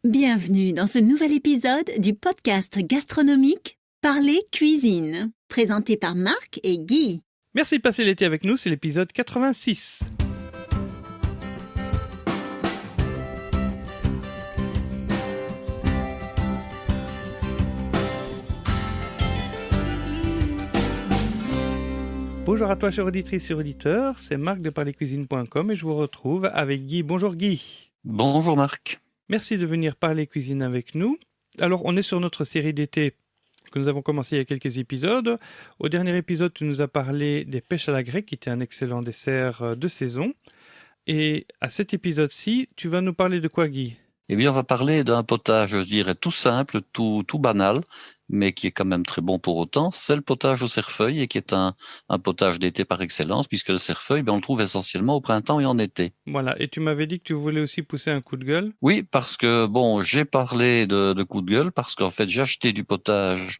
Bienvenue dans ce nouvel épisode du podcast gastronomique Parler Cuisine, présenté par Marc et Guy. Merci de passer l'été avec nous, c'est l'épisode 86. Bonjour à toi, chère auditrice et auditeur, c'est Marc de parlercuisine.com et je vous retrouve avec Guy. Bonjour Guy. Bonjour Marc. Merci de venir parler cuisine avec nous. Alors, on est sur notre série d'été que nous avons commencé il y a quelques épisodes. Au dernier épisode, tu nous as parlé des pêches à la grecque, qui était un excellent dessert de saison. Et à cet épisode-ci, tu vas nous parler de quoi, Guy ? Eh bien, on va parler d'un potage, je dirais, tout simple, tout banal, mais qui est quand même très bon pour autant. C'est le potage au cerfeuil et qui est un potage d'été par excellence, puisque le cerfeuil, on le trouve essentiellement au printemps et en été. Voilà, et tu m'avais dit que tu voulais aussi pousser un coup de gueule ? Oui, parce que, j'ai parlé de coup de gueule, parce qu'en fait, j'ai acheté du potage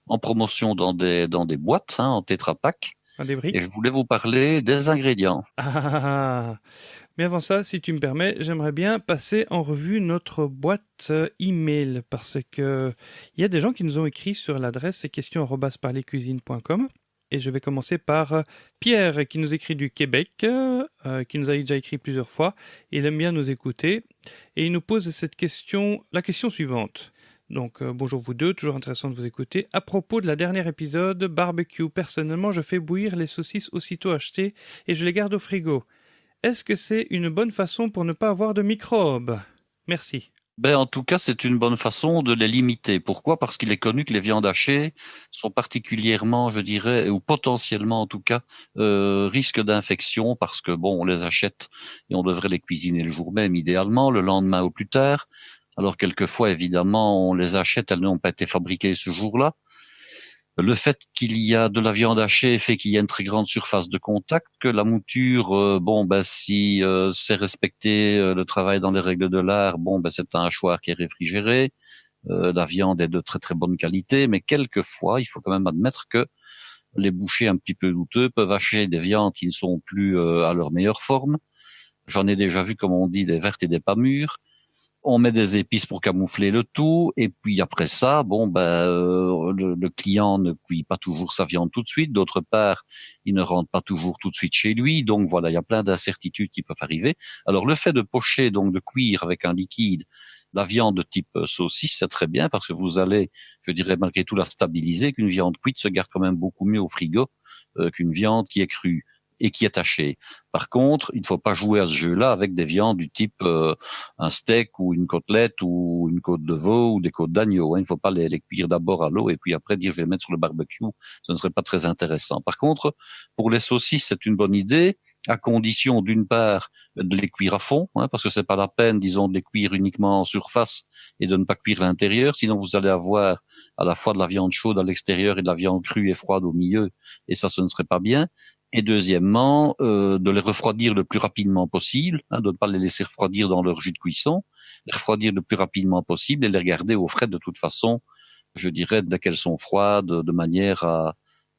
en promotion dans des boîtes, en Tetra Pak, Des briques ? et je voulais vous parler des ingrédients. Mais avant ça, si tu me permets, j'aimerais bien passer en revue notre boîte email parce que il y a des gens qui nous ont écrit sur l'adresse questions@parlercuisine.com et je vais commencer par Pierre qui nous écrit du Québec, qui nous a déjà écrit plusieurs fois. Il aime bien nous écouter et il nous pose la question suivante. Donc, bonjour vous deux, toujours intéressant de vous écouter. À propos de la dernière épisode, barbecue, personnellement, je fais bouillir les saucisses aussitôt achetées et je les garde au frigo. Est-ce que c'est une bonne façon pour ne pas avoir de microbes ? Merci. En tout cas, c'est une bonne façon de les limiter. Pourquoi ? Parce qu'il est connu que les viandes hachées sont particulièrement, je dirais, ou potentiellement en tout cas, risque d'infection parce que on les achète et on devrait les cuisiner le jour même, idéalement, le lendemain ou plus tard. Alors quelquefois, évidemment, on les achète, elles n'ont pas été fabriquées ce jour-là. Le fait qu'il y a de la viande hachée fait qu'il y a une très grande surface de contact, que la mouture, si c'est respecté le travail dans les règles de l'art, c'est un hachoir qui est réfrigéré. La viande est de très très bonne qualité, mais quelquefois, il faut quand même admettre que les bouchers un petit peu douteux peuvent hacher des viandes qui ne sont plus à leur meilleure forme. J'en ai déjà vu, comme on dit, des vertes et des pas mûres. On met des épices pour camoufler le tout, et puis après ça, le client ne cuit pas toujours sa viande tout de suite. D'autre part, il ne rentre pas toujours tout de suite chez lui. Donc voilà, il y a plein d'incertitudes qui peuvent arriver. Alors le fait de pocher, donc de cuire avec un liquide, la viande de type saucisse, c'est très bien parce que vous allez, je dirais malgré tout, la stabiliser. Qu'une viande cuite se garde quand même beaucoup mieux au frigo qu'une viande qui est crue et qui est hachée. Par contre, il ne faut pas jouer à ce jeu-là avec des viandes du type un steak ou une côtelette ou une côte de veau ou des côtes d'agneau. Il ne faut pas les cuire d'abord à l'eau et puis après dire je vais les mettre sur le barbecue. Ce ne serait pas très intéressant. Par contre, pour les saucisses, c'est une bonne idée, à condition d'une part de les cuire à fond, parce que c'est pas la peine, disons, de les cuire uniquement en surface et de ne pas cuire l'intérieur. Sinon, vous allez avoir à la fois de la viande chaude à l'extérieur et de la viande crue et froide au milieu, et ça, ce ne serait pas bien. Et deuxièmement, de les refroidir le plus rapidement possible, de ne pas les laisser refroidir dans leur jus de cuisson, les refroidir le plus rapidement possible et les garder au frais de toute façon, je dirais, dès qu'elles sont froides, de manière à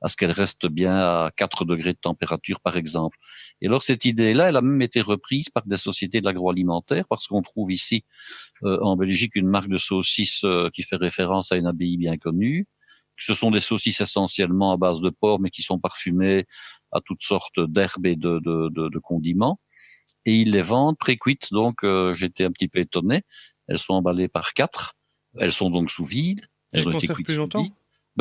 ce qu'elles restent bien à 4 degrés de température, par exemple. Et alors, cette idée-là, elle a même été reprise par des sociétés de l'agroalimentaire, parce qu'on trouve ici, en Belgique, une marque de saucisses qui fait référence à une abbaye bien connue. Ce sont des saucisses essentiellement à base de porc, mais qui sont parfumées à toutes sortes d'herbes et de condiments. Et ils les vendent pré-cuites, donc j'étais un petit peu étonné. Elles sont emballées par 4. Elles sont donc sous vide. Elles Elles ont été conservent cuites plus sous longtemps ? vide.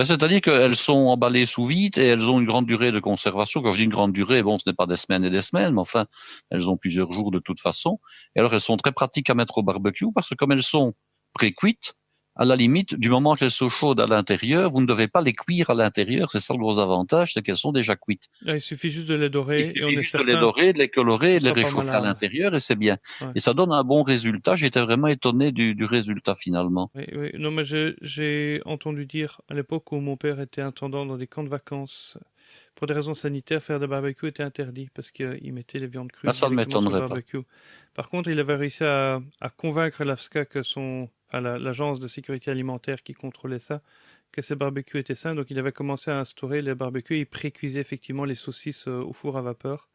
C'est-à-dire qu'elles sont emballées sous vide et elles ont une grande durée de conservation. Quand je dis une grande durée, ce n'est pas des semaines et des semaines, mais enfin, elles ont plusieurs jours de toute façon. Et alors, elles sont très pratiques à mettre au barbecue parce que comme elles sont pré-cuites, à la limite, du moment qu'elles sont chaudes à l'intérieur, vous ne devez pas les cuire à l'intérieur. C'est ça le gros avantage, c'est qu'elles sont déjà cuites. Là, il suffit juste de les dorer Il et on suffit est juste de les certain dorer, de les colorer, qu'on et de les sera pas réchauffer à malade. l'intérieur et c'est bien. Ouais. Et ça donne un bon résultat. J'étais vraiment étonné du résultat finalement. Oui, oui. Non, mais j'ai entendu dire à l'époque où mon père était intendant dans des camps de vacances, pour des raisons sanitaires, faire de barbecue était interdit parce qu'il mettait les viandes crues Ça ne directement sur le m'étonnerait pas. barbecue. Par contre, il avait réussi à convaincre l'AFSCA, l'agence de sécurité alimentaire qui contrôlait ça, que ces barbecues étaient sains. Donc, il avait commencé à instaurer les barbecues et il pré-cuisait effectivement les saucisses au four à vapeur.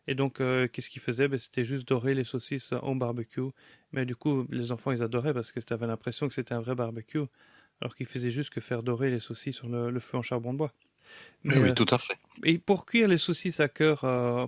Et donc, qu'est-ce qu'ils faisaient? C'était juste dorer les saucisses au barbecue. Mais du coup, les enfants, ils adoraient parce que tu avais l'impression que c'était un vrai barbecue, alors qu'ils faisaient juste que faire dorer les saucisses sur le feu en charbon de bois. Oui, Mais oui, tout à fait. et pour cuire les saucisses à cœur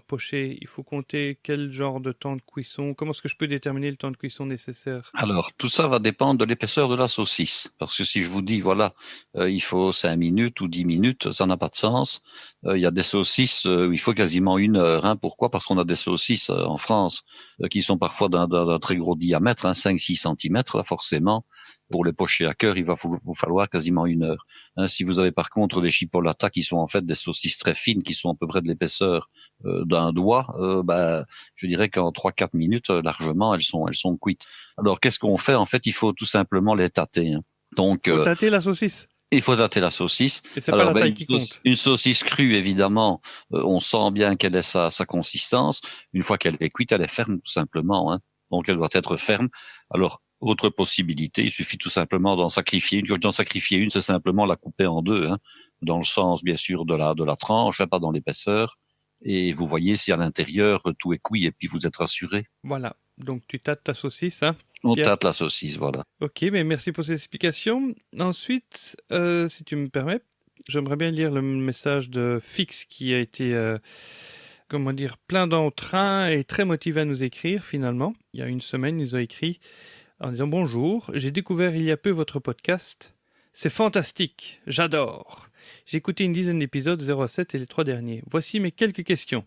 poché, il faut compter quel genre de temps de cuisson? Comment est-ce que je peux déterminer le temps de cuisson nécessaire? Alors, tout ça va dépendre de l'épaisseur de la saucisse. Parce que si je vous dis, voilà, il faut 5 minutes ou 10 minutes, ça n'a pas de sens. Il y a des saucisses où il faut quasiment 1 heure. Hein. Pourquoi? Parce qu'on a des saucisses en France qui sont parfois d'un très gros diamètre, hein, 5-6 centimètres, là, forcément. Pour les pocher à cœur, il va vous falloir quasiment 1 heure. Hein, si vous avez par contre des chipolatas qui sont en fait des saucisses très fines, qui sont à peu près de l'épaisseur d'un doigt, je dirais qu'en 3-4 minutes, largement, elles sont cuites. Alors, qu'est-ce qu'on fait? En fait, il faut tout simplement les tâter. Hein. Donc, Faut tâter la saucisse. il faut tâter la saucisse. Et c'est pas Alors, la taille qui compte. une saucisse crue, évidemment, on sent bien quelle est sa consistance. Une fois qu'elle est cuite, elle est ferme, tout simplement. Hein. Donc, elle doit être ferme. Alors, autre possibilité, il suffit tout simplement d'en sacrifier une. Quand j'en sacrifier une, c'est simplement la couper en deux, hein, dans le sens, bien sûr, de la tranche, hein, pas dans l'épaisseur. Et vous voyez si à l'intérieur, tout est cuit et puis vous êtes rassuré. Voilà. Donc, tu tâtes ta saucisse, hein? On Pierre. tâte la saucisse, voilà. Ok, mais merci pour ces explications. Ensuite, si tu me permets, j'aimerais bien lire le message de Fix qui a été, plein d'entrain et très motivé à nous écrire finalement. Il y a une semaine, ils ont écrit en disant bonjour, j'ai découvert il y a peu votre podcast. C'est fantastique, j'adore. J'ai écouté une dizaine d'épisodes 07 et les 3 derniers. Voici mes quelques questions.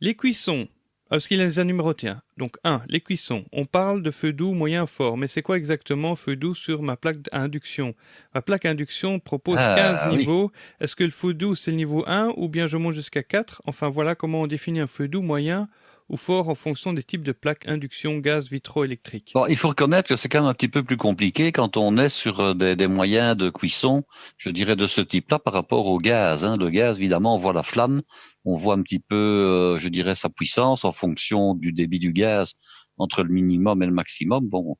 Les cuissons. Parce qu'il les a numérotés. Donc 1, les cuissons. On parle de feu doux, moyen, fort. Mais c'est quoi exactement feu doux sur ma plaque à induction? Ma plaque à induction propose 15 niveaux. Est-ce que le feu doux c'est le niveau 1 ou bien je monte jusqu'à 4? Enfin voilà comment on définit un feu doux, moyen ou fort en fonction des types de plaques induction, gaz, vitroélectrique. Bon, il faut reconnaître que c'est quand même un petit peu plus compliqué quand on est sur des moyens de cuisson, je dirais de ce type-là par rapport au gaz. Hein. Le gaz, évidemment, on voit la flamme, on voit un petit peu, je dirais, sa puissance en fonction du débit du gaz entre le minimum et le maximum. Bon,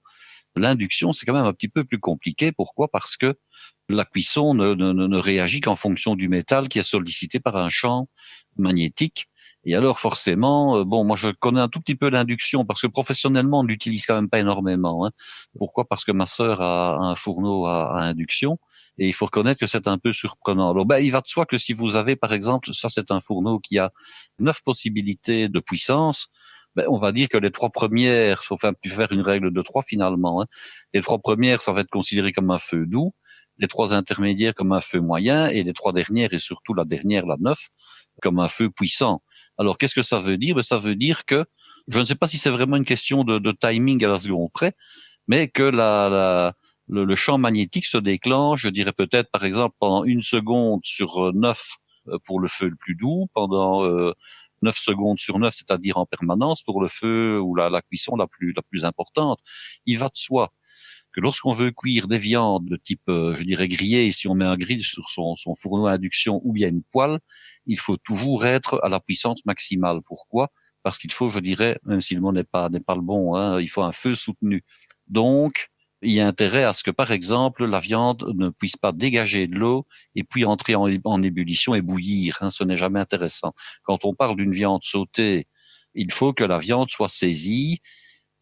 l'induction, c'est quand même un petit peu plus compliqué. Pourquoi? Parce que la cuisson ne réagit qu'en fonction du métal qui est sollicité par un champ magnétique. Et alors forcément, moi je connais un tout petit peu l'induction parce que professionnellement on ne l'utilise quand même pas énormément. Hein. Pourquoi? Parce que ma sœur a un fourneau à induction et il faut reconnaître que c'est un peu surprenant. Alors il va de soi que si vous avez par exemple, ça c'est un fourneau qui a 9 possibilités de puissance, on va dire que les 3 premières, enfin plus faire une règle de 3 finalement. Hein. Les 3 premières, ça va être considéré comme un feu doux, les 3 intermédiaires comme un feu moyen et les 3 dernières et surtout la dernière, la 9, comme un feu puissant. Alors, qu'est-ce que ça veut dire? Ça veut dire que, je ne sais pas si c'est vraiment une question de timing à la seconde près, mais que le champ magnétique se déclenche, je dirais peut-être par exemple pendant 1 seconde sur 9 pour le feu le plus doux, pendant 9 secondes sur 9, c'est-à-dire en permanence pour le feu ou la cuisson la plus importante. Il va de soi que lorsqu'on veut cuire des viandes de type, je dirais grillées, si on met un grill sur son fourneau à induction ou bien une poêle, il faut toujours être à la puissance maximale. Pourquoi? Parce qu'il faut, je dirais, même si le mot n'est pas le bon, hein, il faut un feu soutenu. Donc, il y a intérêt à ce que, par exemple, la viande ne puisse pas dégager de l'eau et puis entrer en ébullition et bouillir. Hein, ce n'est jamais intéressant. Quand on parle d'une viande sautée, il faut que la viande soit saisie,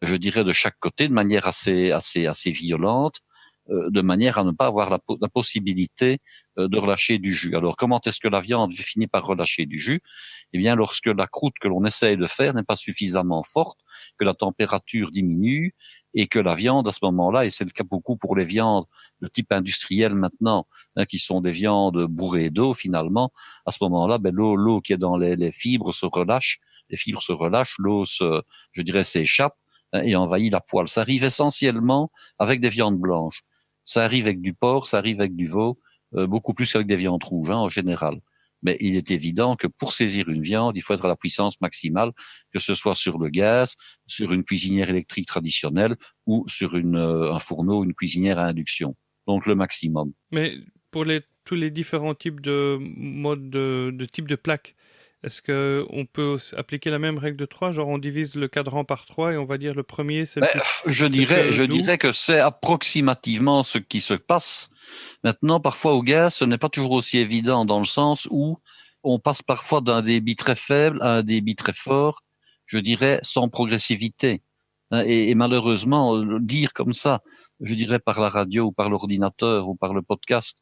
je dirais de chaque côté, de manière assez violente, de manière à ne pas avoir la possibilité de relâcher du jus. Alors, comment est-ce que la viande finit par relâcher du jus? Eh bien, lorsque la croûte que l'on essaye de faire n'est pas suffisamment forte, que la température diminue et que la viande, à ce moment-là, et c'est le cas beaucoup pour les viandes de type industriel maintenant, hein, qui sont des viandes bourrées d'eau finalement, à ce moment-là, l'eau qui est dans les fibres se relâche, l'eau je dirais, s'échappe et envahit la poêle. Ça arrive essentiellement avec des viandes blanches. Ça arrive avec du porc, ça arrive avec du veau, beaucoup plus qu'avec des viandes rouges, hein, en général. Mais il est évident que pour saisir une viande, il faut être à la puissance maximale, que ce soit sur le gaz, sur une cuisinière électrique traditionnelle ou sur un fourneau, une cuisinière à induction. Donc le maximum. Mais pour tous les différents types de modes de type de plaques, est-ce qu'on peut appliquer la même règle de 3? Genre on divise le cadran par 3 et on va dire le premier c'est le plus... Je dirais que c'est approximativement ce qui se passe. Maintenant, parfois au gaz, ce n'est pas toujours aussi évident dans le sens où on passe parfois d'un débit très faible à un débit très fort, je dirais sans progressivité. Et malheureusement, dire comme ça, je dirais par la radio ou par l'ordinateur ou par le podcast,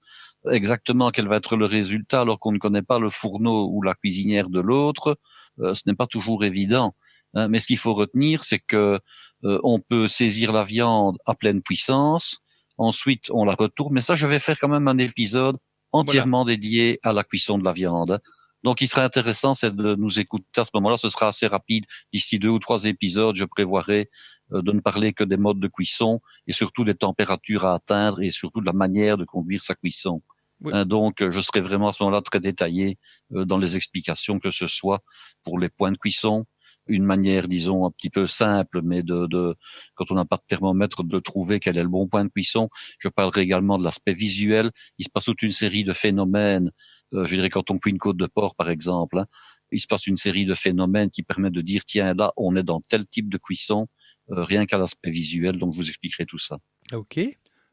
exactement quel va être le résultat alors qu'on ne connaît pas le fourneau ou la cuisinière de l'autre, ce n'est pas toujours évident. Mais ce qu'il faut retenir, c'est que on peut saisir la viande à pleine puissance, ensuite on la retourne, mais ça je vais faire quand même un épisode Voilà. entièrement dédié à la cuisson de la viande. Donc il serait intéressant c'est de nous écouter à ce moment-là, ce sera assez rapide, d'ici 2 ou 3 épisodes, je prévoirai de ne parler que des modes de cuisson et surtout des températures à atteindre et surtout de la manière de conduire sa cuisson. Oui. Donc je serai vraiment à ce moment-là très détaillé dans les explications, que ce soit pour les points de cuisson, une manière, disons, un petit peu simple, mais quand on n'a pas de thermomètre, de trouver quel est le bon point de cuisson. Je parlerai également de l'aspect visuel. Il se passe toute une série de phénomènes. Je dirais quand on cuit une côte de porc, par exemple, il se passe une série de phénomènes qui permettent de dire, tiens, là, on est dans tel type de cuisson, rien qu'à l'aspect visuel. Donc, je vous expliquerai tout ça. Ok.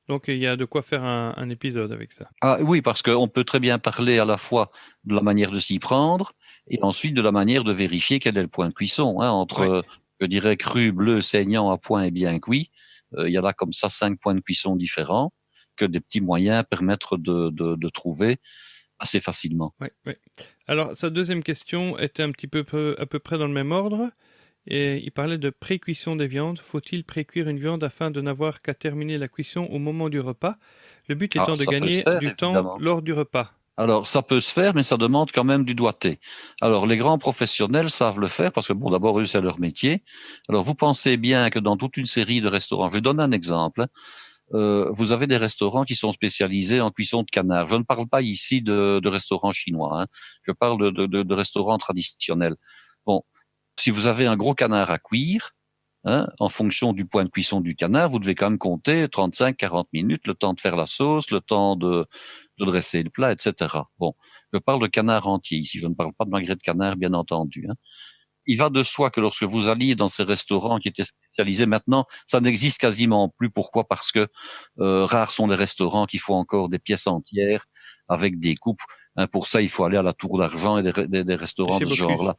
Donc, il y a de quoi faire un épisode avec ça. Ah oui, parce qu'on peut très bien parler à la fois de la manière de s'y prendre et ensuite de la manière de vérifier quel est le point de cuisson. Entre, je dirais, cru, bleu, saignant, à point et bien cuit, il y a là comme ça 5 points de cuisson différents que des petits moyens permettent de trouver assez facilement. Oui. Alors, sa deuxième question était un petit peu à peu près dans le même ordre. Et il parlait de pré-cuisson des viandes. Faut-il pré-cuire une viande afin de n'avoir qu'à terminer la cuisson au moment du repas? Le but étant de gagner du temps lors du repas. Alors, ça peut se faire, mais ça demande quand même du doigté. Alors, les grands professionnels savent le faire parce que, bon, d'abord, eux, c'est leur métier. Alors, vous pensez bien que dans toute une série de restaurants, je vais donner un exemple, vous avez des restaurants qui sont spécialisés en cuisson de canard. Je ne parle pas ici de restaurants chinois, je parle de restaurants traditionnels. Bon, si vous avez un gros canard à cuire, en fonction du point de cuisson du canard, vous devez quand même compter 35-40 minutes, le temps de faire la sauce, le temps de dresser le plat, etc. Bon, je parle de canard entier ici, je ne parle pas de magret de canard, bien entendu. Il va de soi que lorsque vous alliez dans ces restaurants qui étaient spécialisés, maintenant, ça n'existe quasiment plus. Pourquoi? Parce que rares sont les restaurants qui font encore des pièces entières avec des coupes. Pour ça, il faut aller à la Tour d'Argent et des restaurants de ce genre-là.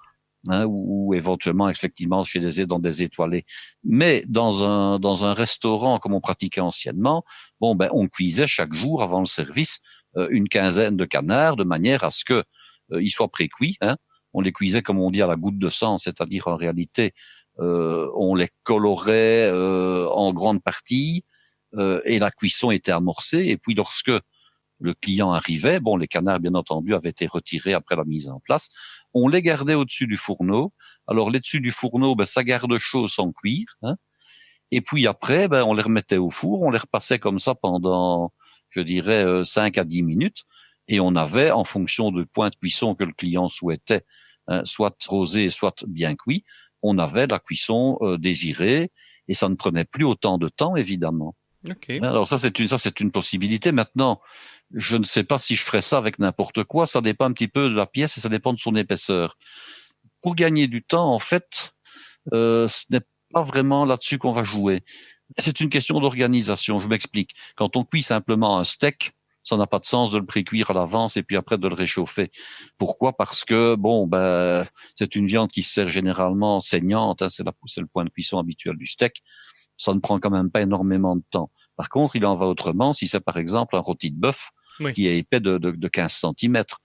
Ou éventuellement effectivement dans des étoilés. Mais dans un restaurant comme on pratiquait anciennement, on cuisait chaque jour avant le service une quinzaine de canards de manière à ce que ils soient pré-cuits. On les cuisait comme on dit à la goutte de sang, c'est-à-dire en réalité on les colorait en grande partie et la cuisson était amorcée. Et puis lorsque le client arrivait, les canards bien entendu avaient été retirés après la mise en place. On les gardait au-dessus du fourneau. Alors les dessus du fourneau, ça garde chaud sans cuire. Et puis après, on les remettait au four, on les repassait comme ça pendant, je dirais, 5 à 10 minutes. Et on avait, en fonction du point de cuisson que le client souhaitait, soit rosé, soit bien cuit, on avait la cuisson désirée et ça ne prenait plus autant de temps, évidemment. Okay. Alors ça c'est une possibilité. Maintenant, je ne sais pas si je ferais ça avec n'importe quoi. Ça dépend un petit peu de la pièce et ça dépend de son épaisseur. Pour gagner du temps, en fait, ce n'est pas vraiment là-dessus qu'on va jouer. C'est une question d'organisation. Je m'explique. Quand on cuit simplement un steak, ça n'a pas de sens de le pré-cuire à l'avance et puis après de le réchauffer. Pourquoi? Parce que c'est une viande qui se sert généralement saignante. C'est le point de cuisson habituel du steak. Ça ne prend quand même pas énormément de temps. Par contre, il en va autrement si c'est par exemple un rôti de bœuf qui est épais de 15 centimètres.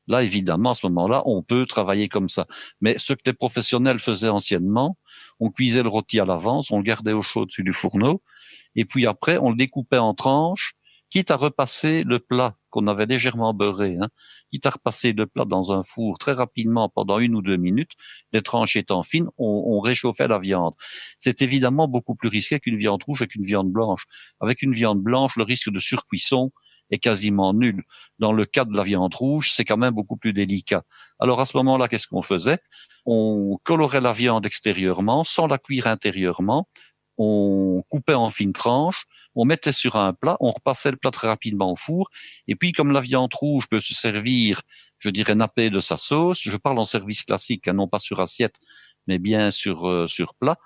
Là, évidemment, à ce moment-là, on peut travailler comme ça. Mais ce que les professionnels faisaient anciennement, on cuisait le rôti à l'avance, on le gardait au chaud dessus du fourneau, et puis après, on le découpait en tranches, quitte à repasser le plat qu'on avait légèrement beurré, quitte à repasser le plat dans un four très rapidement pendant 1 ou 2 minutes, les tranches étant fines, on réchauffait la viande. C'est évidemment beaucoup plus risqué qu'une viande rouge avec une viande blanche. Avec une viande blanche, le risque de surcuisson est quasiment nul. Dans le cas de la viande rouge, c'est quand même beaucoup plus délicat. Alors à ce moment-là, qu'est-ce qu'on faisait? On colorait la viande extérieurement, sans la cuire intérieurement, on coupait en fines tranches, on mettait sur un plat, on repassait le plat très rapidement au four, et puis comme la viande rouge peut se servir, je dirais nappée de sa sauce, je parle en service classique, non pas sur assiette, mais bien sur plat,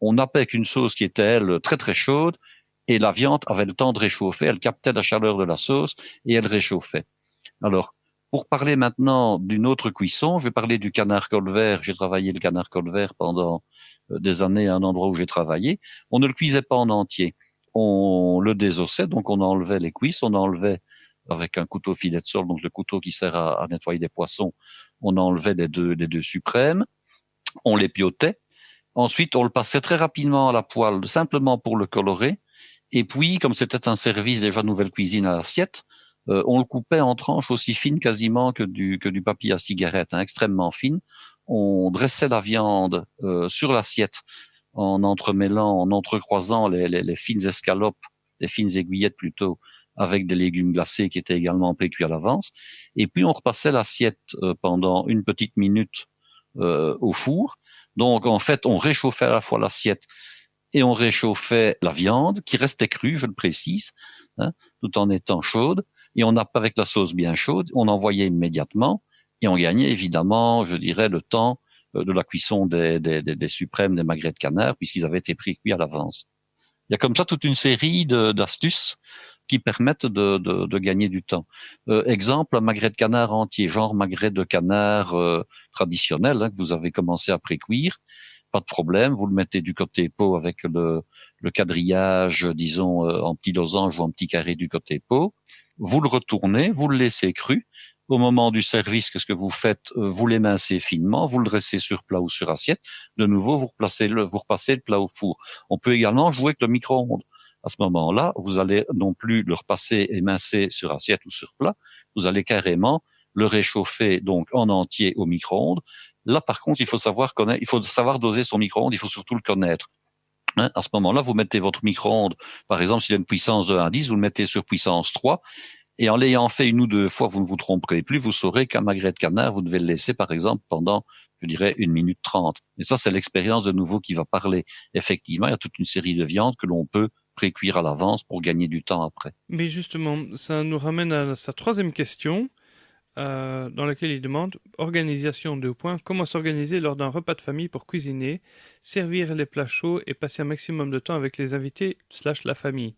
on nappait avec une sauce qui était, elle, très très chaude, et la viande avait le temps de réchauffer, elle captait la chaleur de la sauce, et elle réchauffait. Alors, Pour parler maintenant d'une autre cuisson, je vais parler du canard colvert. J'ai travaillé le canard colvert pendant des années à un endroit où j'ai travaillé. On ne le cuisait pas en entier. On le désossait, donc on enlevait les cuisses, on enlevait avec un couteau filet de sol, donc le couteau qui sert à nettoyer des poissons, on enlevait les deux suprêmes, on les piotait. Ensuite, on le passait très rapidement à la poêle, simplement pour le colorer. Et puis, comme c'était un service déjà nouvelle cuisine à l'assiette, on le coupait en tranches aussi fines quasiment que du papier à cigarette, hein, extrêmement fines. On dressait la viande sur l'assiette en entremêlant, en entrecroisant les fines escalopes, les fines aiguillettes plutôt, avec des légumes glacés qui étaient également précuits à l'avance. Et puis on repassait l'assiette pendant une petite minute au four. Donc en fait, on réchauffait à la fois l'assiette et on réchauffait la viande qui restait crue, je le précise, hein, tout en étant chaude. Et on n'a pas avec la sauce bien chaude, on envoyait immédiatement et on gagnait évidemment, je dirais, le temps de la cuisson des suprêmes, des magrets de canard, puisqu'ils avaient été précuits à l'avance. Il y a comme ça toute une série d'astuces qui permettent de gagner du temps. Exemple, un magret de canard entier, genre magret de canard traditionnel, hein, que vous avez commencé à précuire. Pas de problème, vous le mettez du côté peau avec le quadrillage, disons, en petit losange ou en petit carré du côté peau. Vous le retournez, vous le laissez cru. Au moment du service, qu'est-ce que vous faites? Vous l'émincez finement, vous le dressez sur plat ou sur assiette. De nouveau, vous repassez le plat au four. On peut également jouer avec le micro-ondes. À ce moment-là, vous allez non plus le repasser émincé sur assiette ou sur plat. Vous allez carrément le réchauffer donc en entier au micro-ondes. Là, par contre, il faut savoir doser son micro-ondes, il faut surtout le connaître. Hein, à ce moment-là, vous mettez votre micro-ondes, par exemple, s'il a une puissance de 1 à 10, vous le mettez sur puissance 3, et en l'ayant fait une ou deux fois, vous ne vous tromperez plus, vous saurez qu'un magret de canard, vous devez le laisser, par exemple, pendant, je dirais, 1 minute 30. Et ça, c'est l'expérience de nouveau qui va parler. Effectivement, il y a toute une série de viandes que l'on peut précuire à l'avance pour gagner du temps après. Mais justement, ça nous ramène à sa troisième question, dans laquelle il demande organisation 2 points. Comment s'organiser lors d'un repas de famille pour cuisiner, servir les plats chauds et passer un maximum de temps avec les invités / la famille.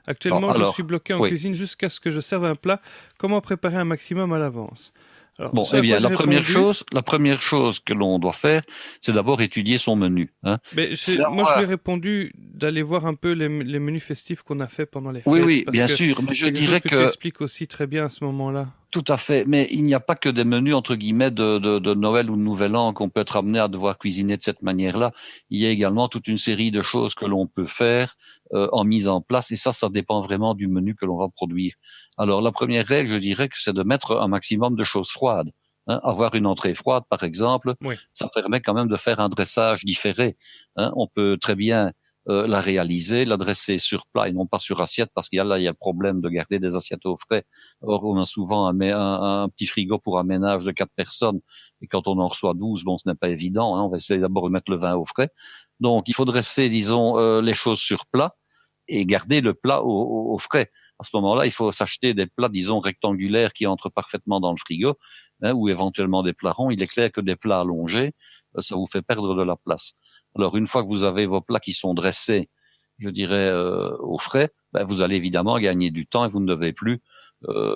Actuellement, je suis bloqué en cuisine jusqu'à ce que je serve un plat. Comment préparer un maximum à l'avance? Alors, bon, eh bien, la première chose que l'on doit faire, c'est d'abord étudier son menu. Hein. Mais moi, je lui ai répondu d'aller voir un peu les menus festifs qu'on a fait pendant les fêtes. Oui, bien sûr, mais je dirais que tu expliques aussi très bien à ce moment-là. Tout à fait, mais il n'y a pas que des menus entre guillemets de Noël ou de Nouvel An qu'on peut être amené à devoir cuisiner de cette manière-là. Il y a également toute une série de choses que l'on peut faire en mise en place, et ça dépend vraiment du menu que l'on va produire. Alors la première règle, je dirais que c'est de mettre un maximum de choses froides. Hein, avoir une entrée froide, par exemple, oui. Ça permet quand même de faire un dressage différé. Hein, on peut très bien la réaliser, la dresser sur plat et non pas sur assiette, parce qu'il y a le problème de garder des assiettes au frais. Or, on a souvent un petit frigo pour un ménage de 4 personnes, et quand on en reçoit 12, bon, ce n'est pas évident, hein, on va essayer d'abord de mettre le vin au frais. Donc, il faut dresser, disons, les choses sur plat et garder le plat au frais. À ce moment-là, il faut s'acheter des plats, disons, rectangulaires qui entrent parfaitement dans le frigo, hein, ou éventuellement des plats ronds. Il est clair que des plats allongés, ça vous fait perdre de la place. Alors, une fois que vous avez vos plats qui sont dressés, je dirais, au frais, vous allez évidemment gagner du temps et vous ne devez plus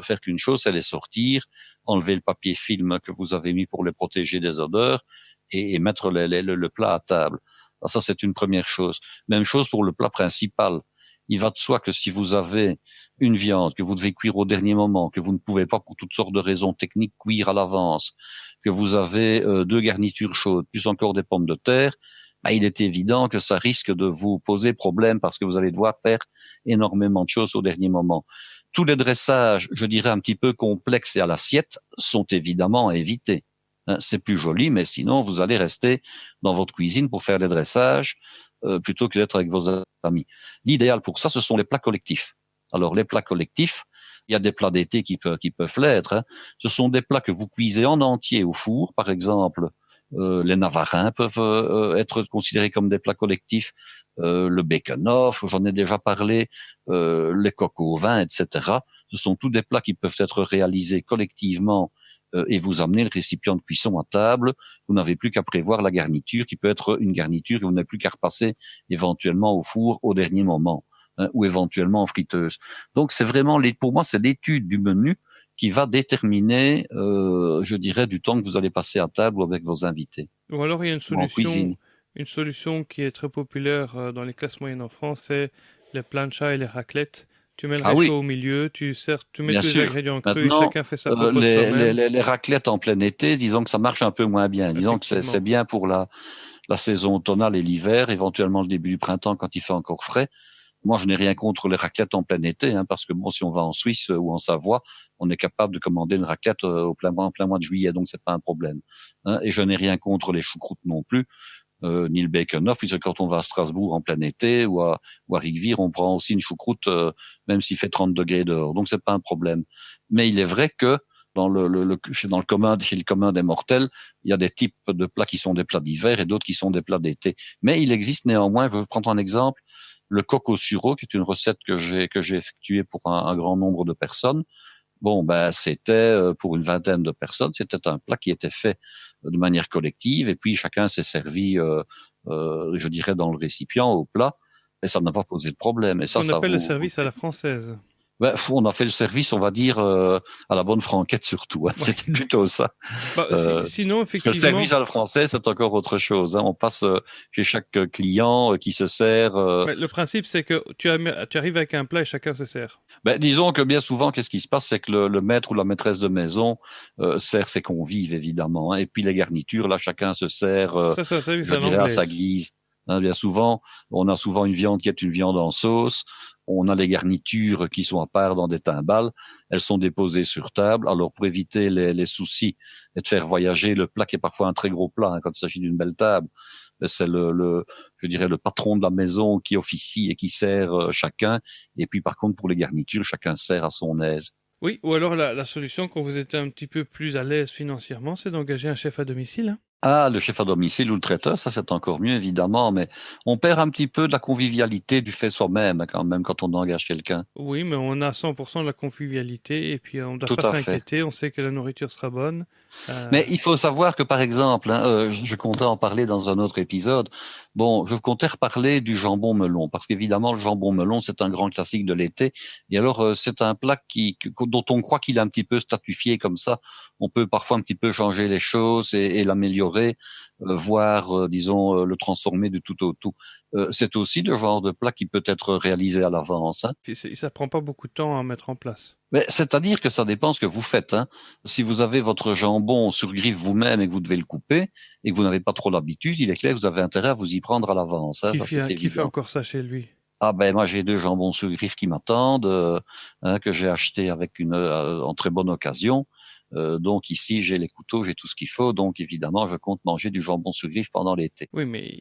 faire qu'une chose, c'est les sortir, enlever le papier film que vous avez mis pour les protéger des odeurs et mettre le plat à table. Alors ça, c'est une première chose. Même chose pour le plat principal. Il va de soi que si vous avez une viande que vous devez cuire au dernier moment, que vous ne pouvez pas pour toutes sortes de raisons techniques cuire à l'avance, que vous avez 2 garnitures chaudes, plus encore des pommes de terre, il est évident que ça risque de vous poser problème parce que vous allez devoir faire énormément de choses au dernier moment. Tous les dressages, je dirais un petit peu complexes et à l'assiette, sont évidemment à éviter. C'est plus joli, mais sinon vous allez rester dans votre cuisine pour faire les dressages plutôt que d'être avec vos amis. L'idéal pour ça, ce sont les plats collectifs. Alors les plats collectifs, il y a des plats d'été qui peuvent l'être. Hein. Ce sont des plats que vous cuisez en entier au four, par exemple. Les navarins peuvent être considérés comme des plats collectifs, le bacon-off, j'en ai déjà parlé, les coques au vin, etc. Ce sont tous des plats qui peuvent être réalisés collectivement et vous amener le récipient de cuisson à table. Vous n'avez plus qu'à prévoir la garniture, qui peut être une garniture que vous n'avez plus qu'à repasser éventuellement au four au dernier moment, hein, ou éventuellement en friteuse. Donc c'est vraiment, pour moi, c'est l'étude du menu qui va déterminer, je dirais, du temps que vous allez passer à table ou avec vos invités. Ou alors il y a En cuisine. une solution qui est très populaire dans les classes moyennes en France, c'est les planchas et les raclettes. Tu mets le Ah oui, réchaud au milieu, tu mets bien tous les sûr. ingrédients crus et Maintenant, chacun fait sa popote soi-même. les raclettes en plein été, disons que ça marche un peu moins bien. Disons que c'est Effectivement. bien pour la saison automnale et l'hiver, éventuellement le début du printemps quand il fait encore frais. Moi, je n'ai rien contre les raclettes en plein été, hein, parce que bon, si on va en Suisse ou en Savoie, on est capable de commander une raclette en plein mois de juillet, donc c'est pas un problème. Hein. Et je n'ai rien contre les choucroutes non plus, ni le bacon-off, puisque quand on va à Strasbourg en plein été ou à Rigvire, on prend aussi une choucroute, même s'il fait 30 degrés dehors, donc c'est pas un problème. Mais il est vrai que dans chez le commun des mortels, il y a des types de plats qui sont des plats d'hiver et d'autres qui sont des plats d'été. Mais il existe néanmoins, je vais prendre un exemple, le coq au sureau, qui est une recette que j'ai effectuée pour un grand nombre de personnes. Bon, ben c'était pour une vingtaine de personnes, c'était un plat qui était fait de manière collective, et puis chacun s'est servi, je dirais, dans le récipient au plat, et ça n'a pas posé de problème. Et Ce qu'on ça appelle le vous service à la française. ben, on a fait le service, on va dire, à la bonne franquette surtout. Hein. Ouais. C'était plutôt ça. Sinon, Parce que le effectivement, service à la française, c'est encore autre chose. Hein. On passe chez chaque client qui se sert. ouais, le principe c'est que tu arrives avec un plat et chacun se sert. Ben, disons que bien souvent, qu'est-ce qui se passe, c'est que le maître ou la maîtresse de maison sert ses convives, évidemment. Hein. Et puis les garnitures, là, chacun se sert, Ça, c'est un service je à dirais, à sa l'anglaise. guise. Hein, bien souvent, on a souvent une viande qui est une viande en sauce. On a les garnitures qui sont à part dans des timbales. Elles sont déposées sur table. Alors, pour éviter les soucis et de faire voyager le plat, qui est parfois un très gros plat, hein, quand il s'agit d'une belle table, c'est je dirais, le patron de la maison qui officie et qui sert chacun. Et puis, par contre, pour les garnitures, chacun sert à son aise. Oui, ou alors la solution quand vous êtes un petit peu plus à l'aise financièrement, c'est d'engager un chef à domicile. Hein. Ah, le chef à domicile ou le traiteur, ça c'est encore mieux évidemment, mais on perd un petit peu de la convivialité du fait soi-même quand même quand on engage quelqu'un. Oui, mais on a 100% de la convivialité et puis on ne doit Tout pas à fait. s'inquiéter, on sait que la nourriture sera bonne. Mais il faut savoir que par exemple, hein, je comptais en parler dans un autre épisode. Bon, je comptais reparler du jambon melon parce qu'évidemment le jambon melon c'est un grand classique de l'été. Et alors c'est un plat dont on croit qu'il est un petit peu statufié comme ça. On peut parfois un petit peu changer les choses et l'améliorer, voire disons le transformer du tout au tout. C'est aussi le genre de plat qui peut être réalisé à l'avance. Hein. Ça prend pas beaucoup de temps à mettre en place. Mais c'est-à-dire que ça dépend ce que vous faites. Hein. Si vous avez votre jambon sur griffe vous-même et que vous devez le couper et que vous n'avez pas trop l'habitude, il est clair que vous avez intérêt à vous y prendre à l'avance. Hein, ça c'est Qui fait évident. encore ça chez lui? Ah ben moi j'ai 2 jambons sur griffe qui m'attendent, que j'ai acheté avec en très bonne occasion. Donc ici j'ai les couteaux, j'ai tout ce qu'il faut. Donc évidemment je compte manger du jambon sur griffe pendant l'été. Oui, mais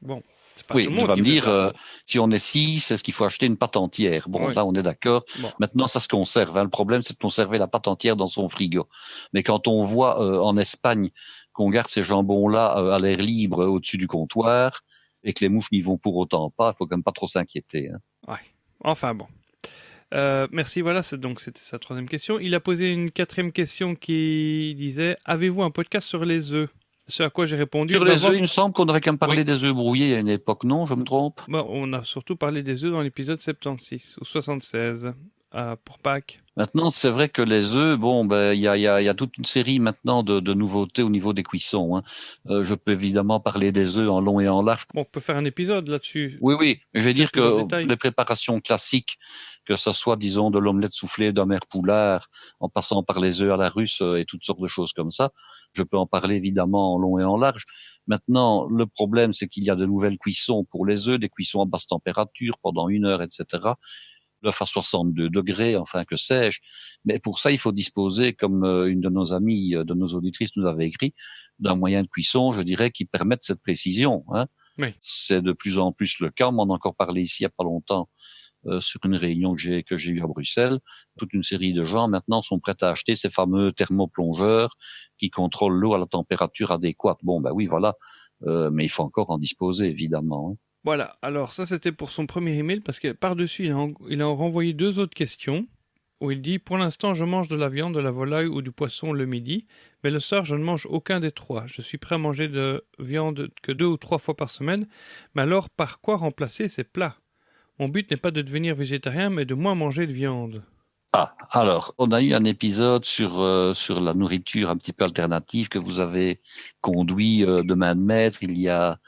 bon, c'est pas tout Oui, le tu monde vas qui me fait dire, ça. si on est 6, est-ce qu'il faut acheter une pâte entière? Bon, Oui. là, on est d'accord. Bon. Maintenant, ça se conserve. Hein. Le problème, c'est de conserver la pâte entière dans son frigo. Mais quand on voit en Espagne qu'on garde ces jambons-là à l'air libre au-dessus du comptoir et que les mouches n'y vont pour autant pas, il faut quand même pas trop s'inquiéter. Hein. Ouais. Enfin bon. Merci, voilà, c'était sa troisième question. Il a posé une quatrième question qui disait: avez-vous un podcast sur les œufs? Ce à quoi j'ai répondu: Sur les œufs, il me semble qu'on aurait quand même parlé des œufs brouillés à une époque, non? Je me trompe? Bon, on a surtout parlé des œufs dans l'épisode 76 ou 76 pour Pâques. Maintenant, c'est vrai que les œufs, bon, ben, il y a toute une série maintenant de nouveautés au niveau des cuissons. Hein. Je peux évidemment parler des œufs en long et en large. Bon, on peut faire un épisode là-dessus. Oui, oui. Je vais dire plus en que détail. les préparations classiques, que ce soit, disons, de l'omelette soufflée d'un mère poulard, en passant par les œufs à la russe et toutes sortes de choses comme ça, je peux en parler évidemment en long et en large. Maintenant, le problème, c'est qu'il y a de nouvelles cuissons pour les œufs, des cuissons à basse température pendant 1 heure, etc. L'œuf à 62 degrés, enfin, que sais-je. Mais pour ça, il faut disposer, comme une de nos amies, de nos auditrices nous avait écrit, d'un moyen de cuisson, je dirais, qui permette cette précision. Hein. Oui. C'est de plus en plus le cas. On m'en a encore parlé ici il n'y a pas longtemps sur une réunion que j'ai eue à Bruxelles. Toute une série de gens maintenant sont prêts à acheter ces fameux thermoplongeurs qui contrôlent l'eau à la température adéquate. Bon, ben oui, voilà. Mais il faut encore en disposer, évidemment. Hein. Voilà, alors ça c'était pour son premier email parce que par-dessus il a renvoyé 2 autres questions où il dit: pour l'instant je mange de la viande, de la volaille ou du poisson le midi, mais le soir je ne mange aucun des 3. Je suis prêt à manger de viande que 2 ou 3 fois par semaine, mais alors par quoi remplacer ces plats? Mon but n'est pas de devenir végétarien mais de moins manger de viande. Alors, on a eu un épisode sur la nourriture un petit peu alternative que vous avez conduit de main de maître il y a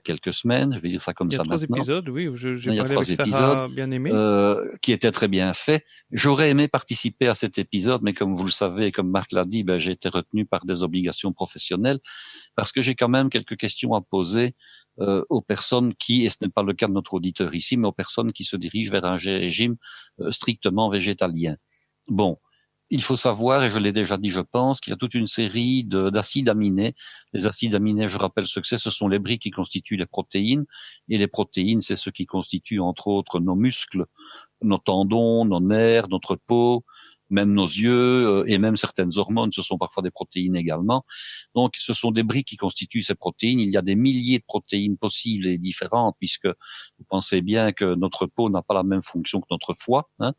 quelques semaines, je vais dire ça comme Il y a ça 3 maintenant. épisodes, oui, où j'ai Il y a parlé avec 3 épisodes Sarah Bien-Aimé. qui étaient très bien faits. J'aurais aimé participer à cet épisode, mais comme vous le savez et comme Marc l'a dit, j'ai été retenu par des obligations professionnelles parce que j'ai quand même quelques questions à poser aux personnes qui, et ce n'est pas le cas de notre auditeur ici, mais aux personnes qui se dirigent vers un régime strictement végétalien. Bon, il faut savoir, et je l'ai déjà dit, je pense, qu'il y a toute une série d'acides aminés. Les acides aminés, je rappelle ce que c'est, ce sont les briques qui constituent les protéines, et les protéines, c'est ce qui constitue, entre autres, nos muscles, nos tendons, nos nerfs, notre peau, même nos yeux, et même certaines hormones, ce sont parfois des protéines également. Donc, ce sont des briques qui constituent ces protéines. Il y a des milliers de protéines possibles et différentes, puisque vous pensez bien que notre peau n'a pas la même fonction que notre foie, hein.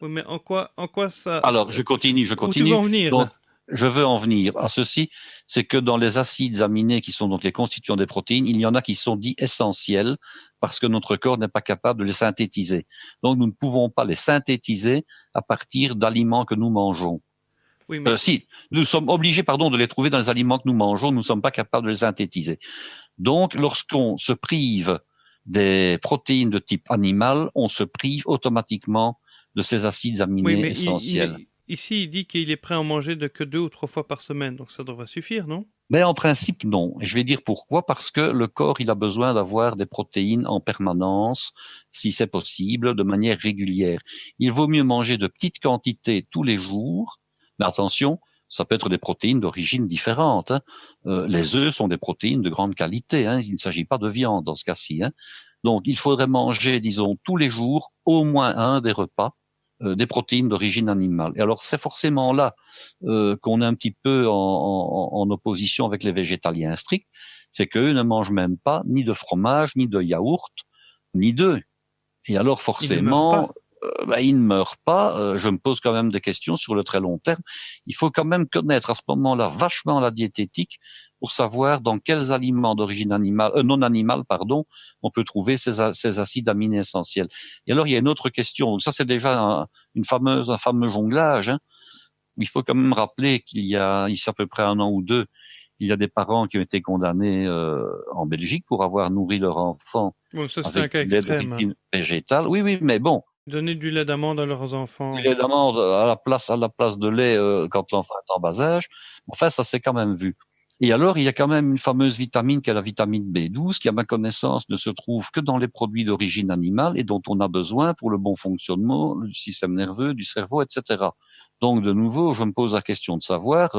Oui, mais en quoi ça... Alors, je continue. Où tu veux en venir, Donc, là? je veux en venir à ceci, c'est que dans les acides aminés qui sont donc les constituants des protéines, il y en a qui sont dits essentiels parce que notre corps n'est pas capable de les synthétiser. Donc, nous ne pouvons pas les synthétiser à partir d'aliments que nous mangeons. Oui, mais... Si, nous sommes obligés, de les trouver dans les aliments que nous mangeons, nous ne sommes pas capables de les synthétiser. Donc, lorsqu'on se prive des protéines de type animal, on se prive automatiquement de ces acides aminés oui, mais essentiels. Ici, il dit qu'il est prêt à en manger que 2 ou 3 fois par semaine, donc ça devrait suffire, non? Mais en principe, non. Et je vais dire pourquoi. Parce que le corps, il a besoin d'avoir des protéines en permanence, si c'est possible, de manière régulière. Il vaut mieux manger de petites quantités tous les jours. Mais attention, ça peut être des protéines d'origine différente, hein. Les œufs sont des protéines de grande qualité, hein. Il ne s'agit pas de viande dans ce cas-ci, hein. Donc, il faudrait manger, disons, tous les jours, au moins un des repas, des protéines d'origine animale. Et alors, c'est forcément là qu'on est un petit peu en opposition avec les végétaliens stricts, c'est qu'eux ne mangent même pas ni de fromage, ni de yaourt, ni d'œufs. Et alors, forcément, ils ne meurent pas. Je me pose quand même des questions sur le très long terme. Il faut quand même connaître à ce moment-là vachement la diététique pour savoir dans quels aliments d'origine animale, non animale, on peut trouver ces acides aminés essentiels. Et alors, il y a une autre question. Donc ça, c'est déjà un fameux jonglage, hein. Il faut quand même rappeler qu'il y a ici à peu près 1 an ou 2, il y a des parents qui ont été condamnés en Belgique pour avoir nourri leur enfant Bon, ça, c'est un avec cas du lait extrême. d'origine végétale. Oui, mais bon, Donner du lait d'amande à leurs enfants. du lait d'amande à la place de lait quand l'enfant est en bas âge, enfin, ça s'est quand même vu. Et alors, il y a quand même une fameuse vitamine qui est la vitamine B12, qui, à ma connaissance, ne se trouve que dans les produits d'origine animale et dont on a besoin pour le bon fonctionnement du système nerveux, du cerveau, etc. Donc, de nouveau, je me pose la question de savoir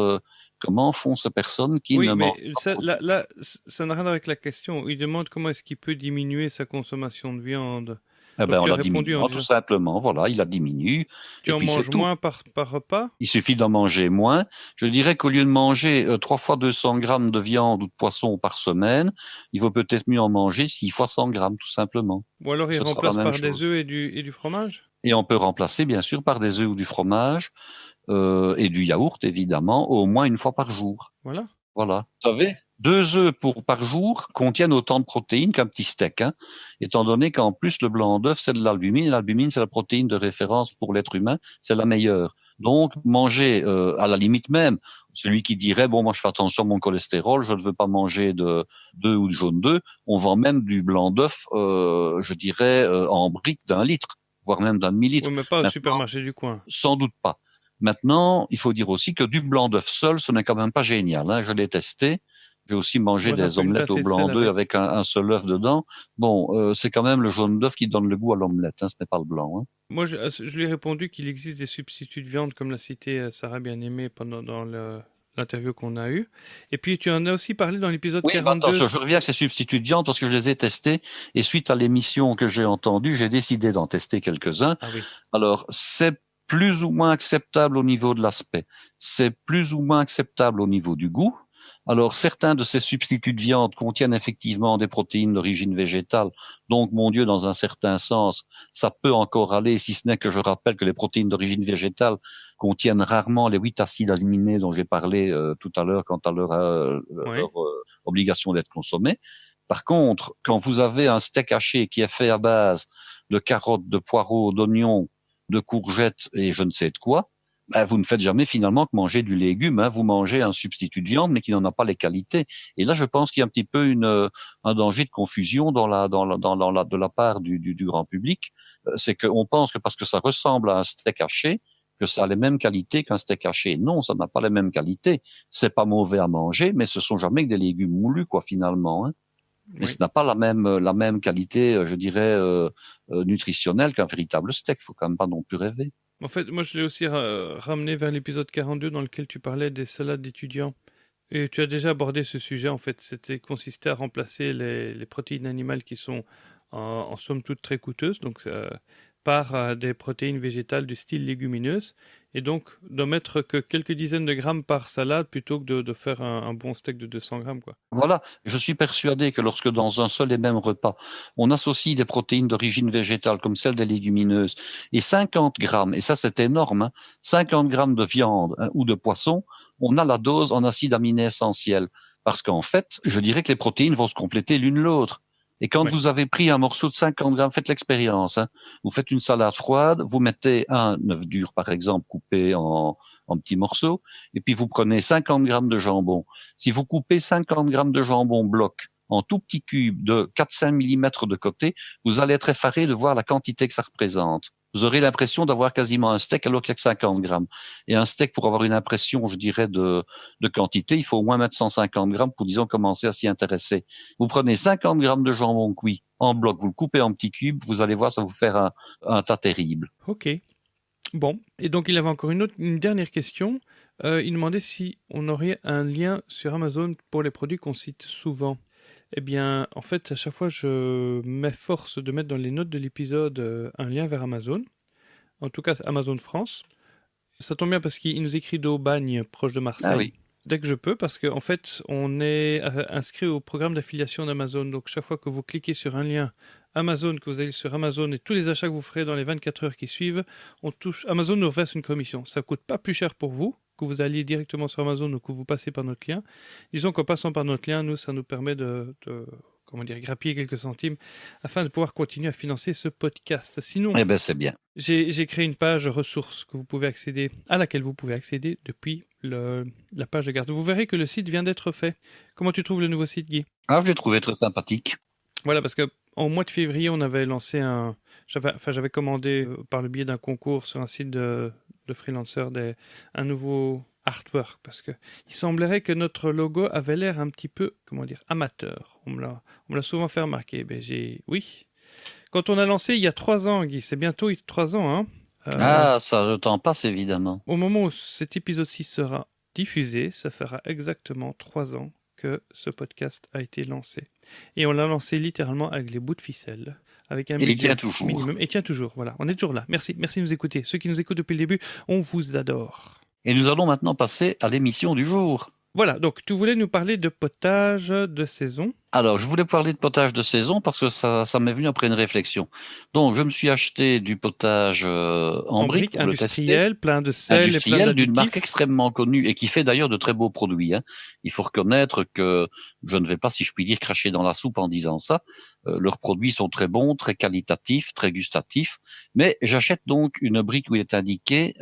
comment font ces personnes qui ne mangent pas. Là, ça n'a rien à voir avec la question. Il demande comment est-ce qu'il peut diminuer sa consommation de viande. Eh ben, on l'a diminué, tout simplement. Voilà, il a diminué. Tu en manges moins par repas? Il suffit d'en manger moins. Je dirais qu'au lieu de manger 3 fois 200 grammes de viande ou de poisson par semaine, il vaut peut-être mieux en manger 6 fois 100 grammes, tout simplement. Ou alors il remplace par des œufs et du fromage? Et on peut remplacer, bien sûr, par des œufs ou du fromage et du yaourt, évidemment, au moins 1 fois par jour. Voilà. Vous savez, 2 œufs par jour contiennent autant de protéines qu'un petit steak, hein, étant donné qu'en plus, le blanc d'œuf, c'est de l'albumine. L'albumine, c'est la protéine de référence pour l'être humain, c'est la meilleure. Donc, manger, à la limite même, celui qui dirait, bon, moi, je fais attention à mon cholestérol, je ne veux pas manger de d'œufs ou de jaune d'œuf, on vend même du blanc d'œuf, je dirais, en briques d'1 litre, voire même d'1 demi-litre. Oui, mais pas au supermarché du coin. Sans doute pas. Maintenant, il faut dire aussi que du blanc d'œuf seul, ce n'est quand même pas génial, hein. Je l'ai testé. J'ai aussi mangé des omelettes au blanc d'œuf avec un seul œuf dedans. Bon, c'est quand même le jaune d'œuf qui donne le goût à l'omelette, hein, ce n'est pas le blanc, hein. Moi, je lui ai répondu qu'il existe des substituts de viande, comme l'a cité Sarah Bien-Aimé dans l'interview qu'on a eue. Et puis, tu en as aussi parlé dans l'épisode 42. Attention, je reviens à ces substituts de viande parce que je les ai testés. Et suite à l'émission que j'ai entendue, j'ai décidé d'en tester quelques-uns. Ah oui. Alors, c'est plus ou moins acceptable au niveau de l'aspect. C'est plus ou moins acceptable au niveau du goût. Alors, certains de ces substituts de viande contiennent effectivement des protéines d'origine végétale. Donc, mon Dieu, dans un certain sens, ça peut encore aller, si ce n'est que je rappelle que les protéines d'origine végétale contiennent rarement les 8 acides aminés dont j'ai parlé tout à l'heure quant à leur obligation d'être consommés. Par contre, quand vous avez un steak haché qui est fait à base de carottes, de poireaux, d'oignons, de courgettes et je ne sais de quoi, vous ne faites jamais finalement que manger du légume. Hein. Vous mangez un substitut de viande, mais qui n'en a pas les qualités. Et là, je pense qu'il y a un petit peu un danger de confusion de la part du grand public. C'est qu'on pense que parce que ça ressemble à un steak haché, que ça a les mêmes qualités qu'un steak haché. Non, ça n'a pas les mêmes qualités. C'est pas mauvais à manger, mais ce sont jamais que des légumes moulus, quoi, finalement. Hein. Mais ce n'a pas la même qualité, je dirais, nutritionnelle qu'un véritable steak. Faut quand même pas non plus rêver. En fait, moi, je l'ai aussi ramené vers l'épisode 42 dans lequel tu parlais des salades d'étudiants. Et tu as déjà abordé ce sujet, en fait. C'était consisté à remplacer les protéines animales qui sont en somme toute très coûteuses, donc par des protéines végétales du style légumineuse, et donc d'en mettre que quelques dizaines de grammes par salade plutôt que de faire un bon steak de 200 grammes, quoi. Voilà, je suis persuadé que lorsque dans un seul et même repas, on associe des protéines d'origine végétale comme celles des légumineuses et 50 grammes, et ça c'est énorme, hein, 50 grammes de viande ou de poisson, on a la dose en acides aminés essentiels. Parce qu'en fait, je dirais que les protéines vont se compléter l'une l'autre. Et quand vous avez pris un morceau de 50 grammes, faites l'expérience, hein, vous faites une salade froide, vous mettez un œuf dur, par exemple, coupé en petits morceaux, et puis vous prenez 50 grammes de jambon. Si vous coupez 50 grammes de jambon bloc en tout petits cubes de 4-5 mm de côté, vous allez être effaré de voir la quantité que ça représente. Vous aurez l'impression d'avoir quasiment un steak alors qu'il y a que 50 grammes. Et un steak, pour avoir une impression, je dirais, de quantité, il faut au moins mettre 150 grammes pour, disons, commencer à s'y intéresser. Vous prenez 50 grammes de jambon cuit en bloc, vous le coupez en petits cubes, vous allez voir, ça va vous faire un tas terrible. Ok. Bon. Et donc, il avait encore une dernière question. Il demandait si on aurait un lien sur Amazon pour les produits qu'on cite souvent. Eh bien, en fait, à chaque fois, je m'efforce de mettre dans les notes de l'épisode un lien vers Amazon. En tout cas, Amazon France. Ça tombe bien parce qu'il nous écrit d'Aubagne, proche de Marseille. Ah oui. Dès que je peux, parce qu'en fait, on est inscrit au programme d'affiliation d'Amazon. Donc, chaque fois que vous cliquez sur un lien Amazon, que vous allez sur Amazon et tous les achats que vous ferez dans les 24 heures qui suivent, Amazon nous verse une commission. Ça coûte pas plus cher pour vous, que vous alliez directement sur Amazon ou que vous passez par notre lien. Disons qu'en passant par notre lien, ça nous permet de grappiller quelques centimes afin de pouvoir continuer à financer ce podcast. Sinon, c'est bien. J'ai créé une page ressources à laquelle vous pouvez accéder depuis la page de garde. Vous verrez que le site vient d'être fait. Comment tu trouves le nouveau site, Guy ? Ah, je l'ai trouvé très sympathique. Voilà, parce que en mois de février, on avait lancé j'avais commandé par le biais d'un concours sur un site de freelancer un nouveau artwork, parce que il semblerait que notre logo avait l'air un petit peu, amateur. On me l'a souvent fait remarquer. Oui. Quand on a lancé il y a 3 ans, Guy, c'est bientôt 3 ans, hein. Ça le temps passe évidemment. Au moment où cet épisode-ci sera diffusé, ça fera exactement 3 ans que ce podcast a été lancé. Et on l'a lancé littéralement avec les bouts de ficelle, avec un budget minimum. Et tient toujours, voilà. On est toujours là. Merci de nous écouter. Ceux qui nous écoutent depuis le début, on vous adore. Et nous allons maintenant passer à l'émission du jour. Voilà, donc tu voulais nous parler de potage de saison. Alors, je voulais parler de potage de saison parce que ça m'est venu après une réflexion. Donc, je me suis acheté du potage en brique pour industriel, plein de sel et plein d'additifs. D'une marque extrêmement connue et qui fait d'ailleurs de très beaux produits. Hein. Il faut reconnaître que je ne vais pas, si je puis dire, cracher dans la soupe en disant ça. Leurs produits sont très bons, très qualitatifs, très gustatifs. Mais j'achète donc une brique où il est indiqué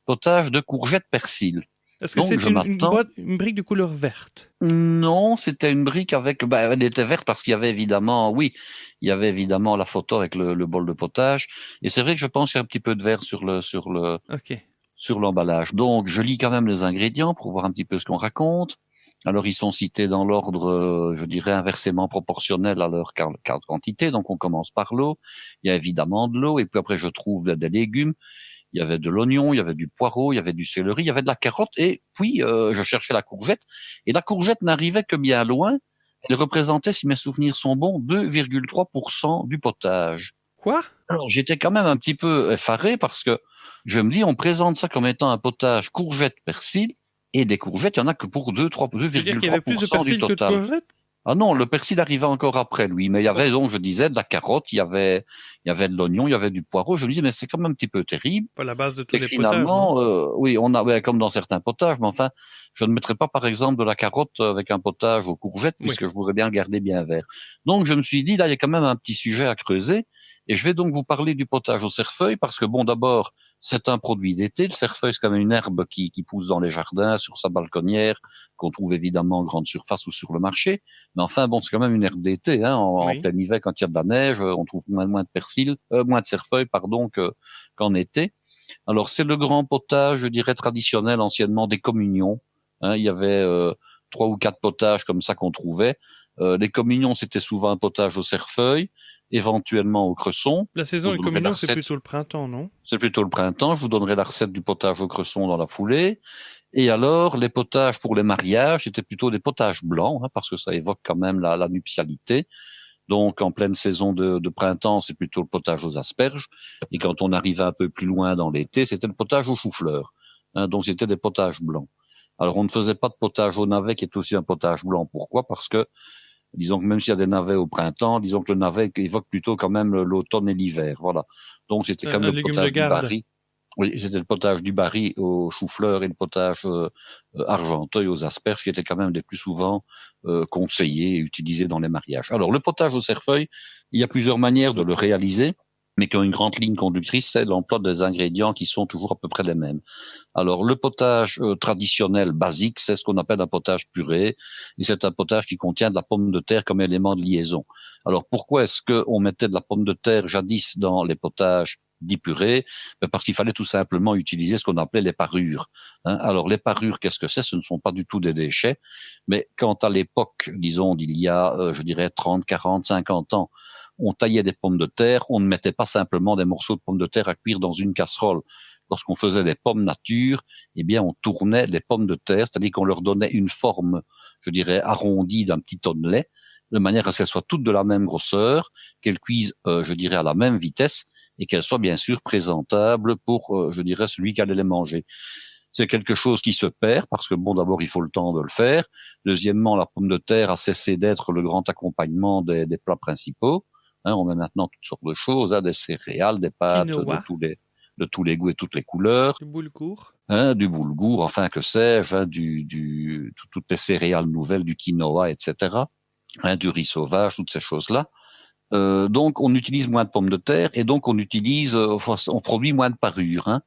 potage de courgettes persil. Est-ce que c'est une brique de couleur verte? Non, c'était une brique avec, elle était verte parce qu'il y avait évidemment, la photo avec le bol de potage. Et c'est vrai que je pense qu'il y a un petit peu de vert sur l'emballage. Donc, je lis quand même les ingrédients pour voir un petit peu ce qu'on raconte. Alors, ils sont cités dans l'ordre, je dirais, inversement proportionnel à leur quantité. Donc, on commence par l'eau. Il y a évidemment de l'eau. Et puis après, je trouve des légumes. Il y avait de l'oignon, il y avait du poireau, il y avait du céleri, il y avait de la carotte, et puis je cherchais la courgette. Et la courgette n'arrivait que bien loin. Elle représentait, si mes souvenirs sont bons, 2,3% du potage. Quoi? Alors j'étais quand même un petit peu effaré parce que je me dis, on présente ça comme étant un potage courgette persil, et des courgettes, il y en a que pour 2,3% du total. Que de courgettes? Ah non, le persil arrivait encore après lui, mais il y avait donc, je disais, de la carotte, il y avait de l'oignon, il y avait du poireau. Je me disais, mais c'est quand même un petit peu terrible. Pas la base de tous les finalement, potages. Oui, on a, comme dans certains potages, mais enfin, je ne mettrais pas, par exemple, de la carotte avec un potage aux courgettes, puisque je voudrais bien le garder bien vert. Donc, je me suis dit, là, il y a quand même un petit sujet à creuser. Et je vais donc vous parler du potage au cerfeuil parce que bon, d'abord, c'est un produit d'été. Le cerfeuil, c'est quand même une herbe qui pousse dans les jardins, sur sa balconnière, qu'on trouve évidemment en grande surface ou sur le marché. Mais enfin, bon, c'est quand même une herbe d'été, hein. En plein hiver, quand il y a de la neige, on trouve moins de persil, moins de cerfeuil, pardon, qu'en été. Alors, c'est le grand potage, je dirais, traditionnel anciennement des communions. Hein, il y avait 3 ou 4 potages comme ça qu'on trouvait. Les communions, c'était souvent un potage au cerfeuil, éventuellement au cresson. La saison des communions, c'est plutôt le printemps, non? C'est plutôt le printemps. Je vous donnerai la recette du potage au cresson dans la foulée. Et alors, les potages pour les mariages, c'était plutôt des potages blancs, hein, parce que ça évoque quand même la nuptialité. Donc, en pleine saison de printemps, c'est plutôt le potage aux asperges. Et quand on arrivait un peu plus loin dans l'été, c'était le potage aux choux-fleurs. Hein, donc, c'était des potages blancs. Alors, on ne faisait pas de potage au navet, qui est aussi un potage blanc. Pourquoi? Parce que, disons que même s'il y a des navets au printemps, disons que le navet évoque plutôt quand même l'automne et l'hiver. Voilà. Donc, c'était comme le potage du Barry. Oui, c'était le potage du Barry aux choux-fleurs et le potage argenteuil aux asperges qui étaient quand même les plus souvent conseillés et utilisés dans les mariages. Alors, le potage au cerfeuil, il y a plusieurs manières de le réaliser, mais qui ont une grande ligne conductrice, c'est l'emploi des ingrédients qui sont toujours à peu près les mêmes. Alors, le potage traditionnel, basique, c'est ce qu'on appelle un potage puré, et c'est un potage qui contient de la pomme de terre comme élément de liaison. Alors, pourquoi est-ce qu'on mettait de la pomme de terre jadis dans les potages dits purés? Parce qu'il fallait tout simplement utiliser ce qu'on appelait les parures. Hein. Alors, les parures, qu'est-ce que c'est? Ce ne sont pas du tout des déchets, mais quand à l'époque, disons, d'il y a, je dirais, 30, 40, 50 ans, on taillait des pommes de terre, on ne mettait pas simplement des morceaux de pommes de terre à cuire dans une casserole. Lorsqu'on faisait des pommes nature, eh bien, on tournait les pommes de terre, c'est-à-dire qu'on leur donnait une forme, je dirais, arrondie d'un petit tonnelet, de manière à ce qu'elles soient toutes de la même grosseur, qu'elles cuisent, je dirais, à la même vitesse, et qu'elles soient bien sûr présentables pour, je dirais, celui qui allait les manger. C'est quelque chose qui se perd parce que, bon, d'abord, il faut le temps de le faire. Deuxièmement, la pomme de terre a cessé d'être le grand accompagnement des plats principaux. Hein, on met maintenant toutes sortes de choses, hein, des céréales, des pâtes de tous les goûts et toutes les couleurs. Du boulgour. Hein, du boulgour, enfin, que sais-je, hein, toutes les céréales nouvelles, du quinoa, etc. Hein, du riz sauvage, toutes ces choses-là. Donc, on utilise moins de pommes de terre et donc on produit moins de parures. Hein.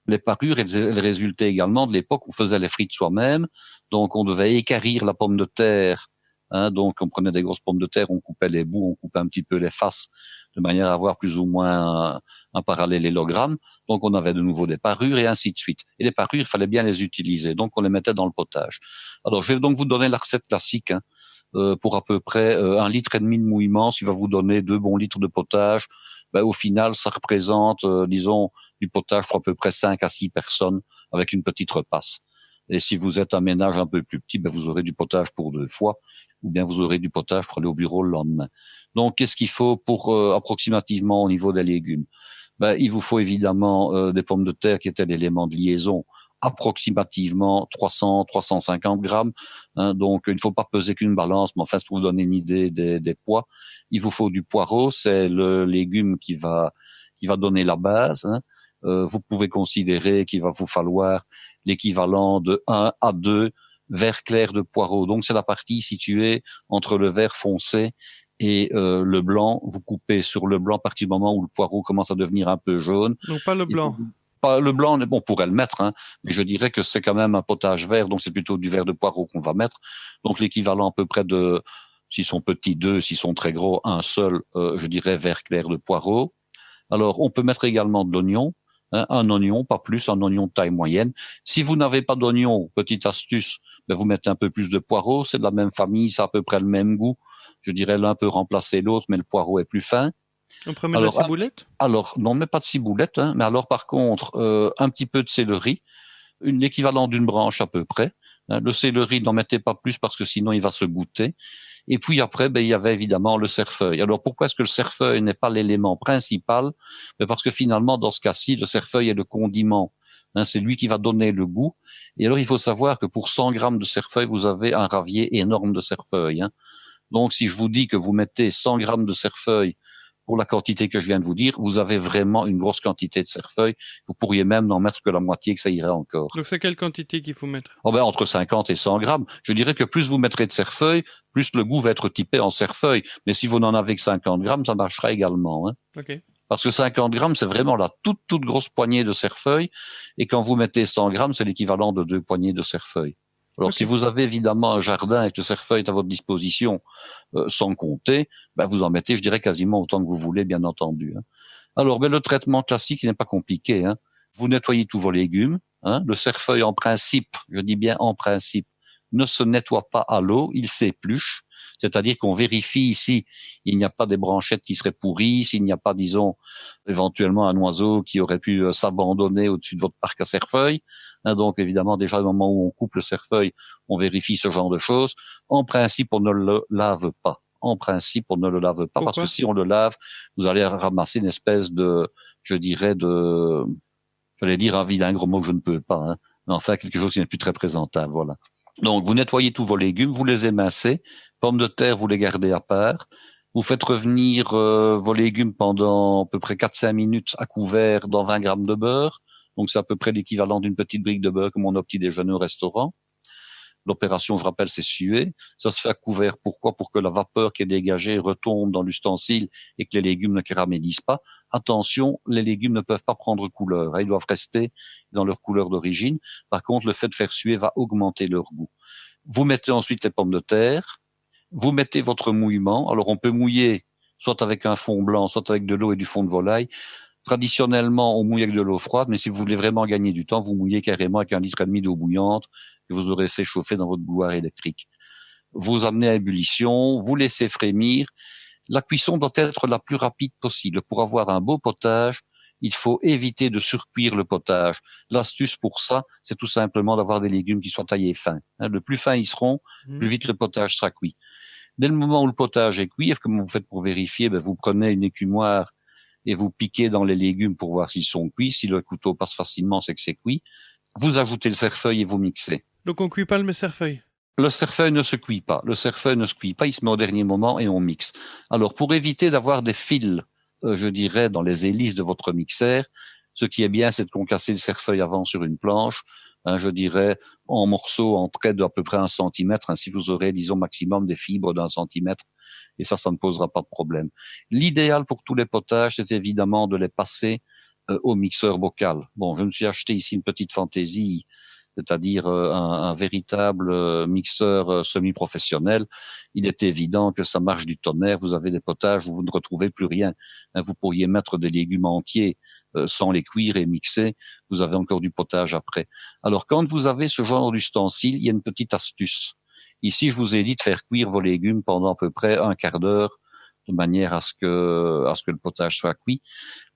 Les parures, elles résultaient également de l'époque où on faisait les frites soi-même. Donc, on devait équarrir la pomme de terre. Hein, donc, on prenait des grosses pommes de terre, on coupait les bouts, on coupait un petit peu les faces de manière à avoir plus ou moins un parallélélogramme. Donc, on avait de nouveau des parures et ainsi de suite. Et les parures, il fallait bien les utiliser. Donc, on les mettait dans le potage. Alors, je vais donc vous donner la recette classique. Hein. Pour à peu près 1,5 litre de mouillement, ce qui va vous donner 2 bons litres de potage. Ben, au final, ça représente, disons, du potage pour à peu près 5 à 6 personnes avec une petite repasse. Et si vous êtes un ménage un peu plus petit, ben, vous aurez du potage pour 2 fois, ou bien vous aurez du potage pour aller au bureau le lendemain. Donc, qu'est-ce qu'il faut pour approximativement au niveau des légumes? Ben, il vous faut évidemment des pommes de terre qui étaient l'élément de liaison, approximativement 300-350 grammes. Hein, donc, il ne faut pas peser qu'une balance, mais enfin, pour vous donner une idée des poids, il vous faut du poireau, c'est le légume qui va donner la base. Hein. Vous pouvez considérer qu'il va vous falloir l'équivalent de 1 à 2 verres clairs de poireau. Donc, c'est la partie située entre le vert foncé et le blanc. Vous coupez sur le blanc à partir du moment où le poireau commence à devenir un peu jaune. Donc, pas le blanc. Pas le blanc, bon, on pourrait le mettre, hein, mais je dirais que c'est quand même un potage vert, donc c'est plutôt du vert de poireau qu'on va mettre. Donc l'équivalent à peu près de, s'ils sont petits 2, s'ils sont très gros, un seul, je dirais vert clair de poireau. Alors on peut mettre également de l'oignon, hein, un oignon, pas plus, un oignon de taille moyenne. Si vous n'avez pas d'oignon, petite astuce, ben vous mettez un peu plus de poireau, c'est de la même famille, c'est à peu près le même goût. Je dirais l'un peut remplacer l'autre, mais le poireau est plus fin. On peut mettre de la ciboulette? Alors, non, mais pas de ciboulette, hein, mais alors par contre, un petit peu de céleri, l'équivalent d'une branche à peu près. Hein, le céleri, n'en mettez pas plus parce que sinon il va se goûter. Et puis après, ben, il y avait évidemment le cerfeuil. Alors pourquoi est-ce que le cerfeuil n'est pas l'élément principal? Ben, parce que finalement, dans ce cas-ci, le cerfeuil est le condiment. Hein, c'est lui qui va donner le goût. Et alors, il faut savoir que pour 100 grammes de cerfeuil, vous avez un ravier énorme de cerfeuil. Hein. Donc, si je vous dis que vous mettez 100 grammes de cerfeuil pour la quantité que je viens de vous dire, vous avez vraiment une grosse quantité de cerfeuil. Vous pourriez même n'en mettre que la moitié, que ça irait encore. Donc c'est quelle quantité qu'il faut mettre? Entre 50 et 100 grammes. Je dirais que plus vous mettrez de cerfeuil, plus le goût va être typé en cerfeuil. Mais si vous n'en avez que 50 grammes, ça marchera également. Hein. Ok. Parce que 50 grammes, c'est vraiment la toute grosse poignée de cerfeuil. Et quand vous mettez 100 grammes, c'est l'équivalent de 2 poignées de cerfeuil. Alors, si vous avez évidemment un jardin et que le cerfeuil est à votre disposition, sans compter, vous en mettez, je dirais, quasiment autant que vous voulez, bien entendu. Hein. Alors, le traitement classique n'est pas compliqué. Hein. Vous nettoyez tous vos légumes. Hein. Le cerfeuil, en principe, je dis bien en principe, ne se nettoie pas à l'eau, il s'épluche. C'est-à-dire qu'on vérifie ici, il n'y a pas des branchettes qui seraient pourries, s'il n'y a pas, disons, éventuellement un oiseau qui aurait pu s'abandonner au-dessus de votre parc à cerfeuil. Hein, donc, évidemment, déjà, au moment où on coupe le cerfeuil, on vérifie ce genre de choses. En principe, on ne le lave pas. En principe, on ne le lave pas. Pourquoi? Parce que si on le lave, vous allez ramasser une espèce de, j'allais dire un vilain mot que je ne peux pas, hein. Mais enfin, quelque chose qui n'est plus très présentable, voilà. Donc, vous nettoyez tous vos légumes, vous les émincez. Pommes de terre, vous les gardez à part. Vous faites revenir vos légumes pendant à peu près 4-5 minutes à couvert dans 20 grammes de beurre. Donc, c'est à peu près l'équivalent d'une petite brique de beurre comme on a au petit déjeuner au restaurant. L'opération, je rappelle, c'est suer. Ça se fait à couvert. Pourquoi? Pour que la vapeur qui est dégagée retombe dans l'ustensile et que les légumes ne caramélisent pas. Attention, les légumes ne peuvent pas prendre couleur. Ils doivent rester dans leur couleur d'origine. Par contre, le fait de faire suer va augmenter leur goût. Vous mettez ensuite les pommes de terre. Vous mettez votre mouillement. Alors, on peut mouiller soit avec un fond blanc, soit avec de l'eau et du fond de volaille. Traditionnellement, on mouille avec de l'eau froide, mais si vous voulez vraiment gagner du temps, vous mouillez carrément avec 1,5 litre d'eau bouillante que vous aurez fait chauffer dans votre bouilloire électrique. Vous amenez à ébullition, vous laissez frémir. La cuisson doit être la plus rapide possible. Pour avoir un beau potage, il faut éviter de surcuire le potage. L'astuce pour ça, c'est tout simplement d'avoir des légumes qui soient taillés fins. Le plus fins ils seront, plus vite le potage sera cuit. Dès le moment où le potage est cuit, comment vous faites pour vérifier? Vous prenez une écumoire et vous piquez dans les légumes pour voir s'ils sont cuits. Si le couteau passe facilement, c'est que c'est cuit. Vous ajoutez le cerfeuil et vous mixez. Donc on cuit pas le cerfeuil? Le cerfeuil ne se cuit pas. Le cerfeuil ne se cuit pas, il se met au dernier moment et on mixe. Alors, pour éviter d'avoir des fils, je dirais, dans les hélices de votre mixeur, ce qui est bien, c'est de concasser le cerfeuil avant sur une planche, je dirais, en morceaux, en traits d'à peu près 1 centimètre, si vous aurez, disons, maximum des fibres d'1 centimètre. Et ça ne posera pas de problème. L'idéal pour tous les potages, c'est évidemment de les passer au mixeur bocal. Bon, je me suis acheté ici une petite fantaisie, c'est-à-dire un véritable mixeur semi-professionnel. Il est évident que ça marche du tonnerre. Vous avez des potages où vous ne retrouvez plus rien. Vous pourriez mettre des légumes entiers sans les cuire et mixer. Vous avez encore du potage après. Alors, quand vous avez ce genre d'ustensile, il y a une petite astuce. Ici, je vous ai dit de faire cuire vos légumes pendant à peu près 1/4 d'heure, de manière à ce que le potage soit cuit.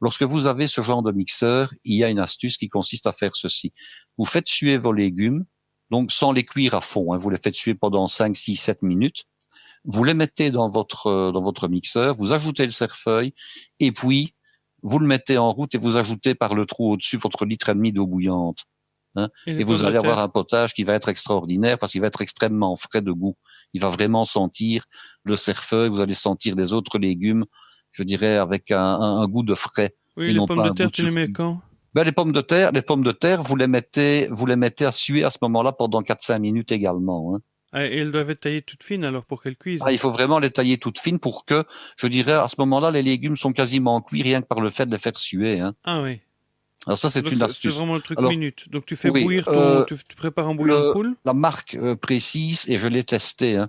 Lorsque vous avez ce genre de mixeur, il y a une astuce qui consiste à faire ceci. Vous faites suer vos légumes, donc sans les cuire à fond, vous les faites suer pendant 5, 6, 7 minutes. Vous les mettez dans votre mixeur, vous ajoutez le cerfeuil, et puis vous le mettez en route et vous ajoutez par le trou au-dessus votre 1,5 litre d'eau bouillante. Et vous allez avoir un potage qui va être extraordinaire parce qu'il va être extrêmement frais de goût. Il va vraiment sentir le cerfeuil, vous allez sentir des autres légumes, je dirais, avec un goût de frais. Oui, les pommes de terre, tu les mets quand? Les pommes de terre, vous les mettez à suer à ce moment-là pendant 4-5 minutes également. Et elles doivent être taillées toutes fines alors pour qu'elles cuisent. Il faut vraiment les tailler toutes fines pour que, je dirais, à ce moment-là, les légumes sont quasiment cuits rien que par le fait de les faire suer. Ah oui. Alors ça, c'est une astuce. C'est vraiment le truc alors, minute. Donc tu fais oui, bouillir tu prépares un bouillon de poule. La marque précise, et je l'ai testé,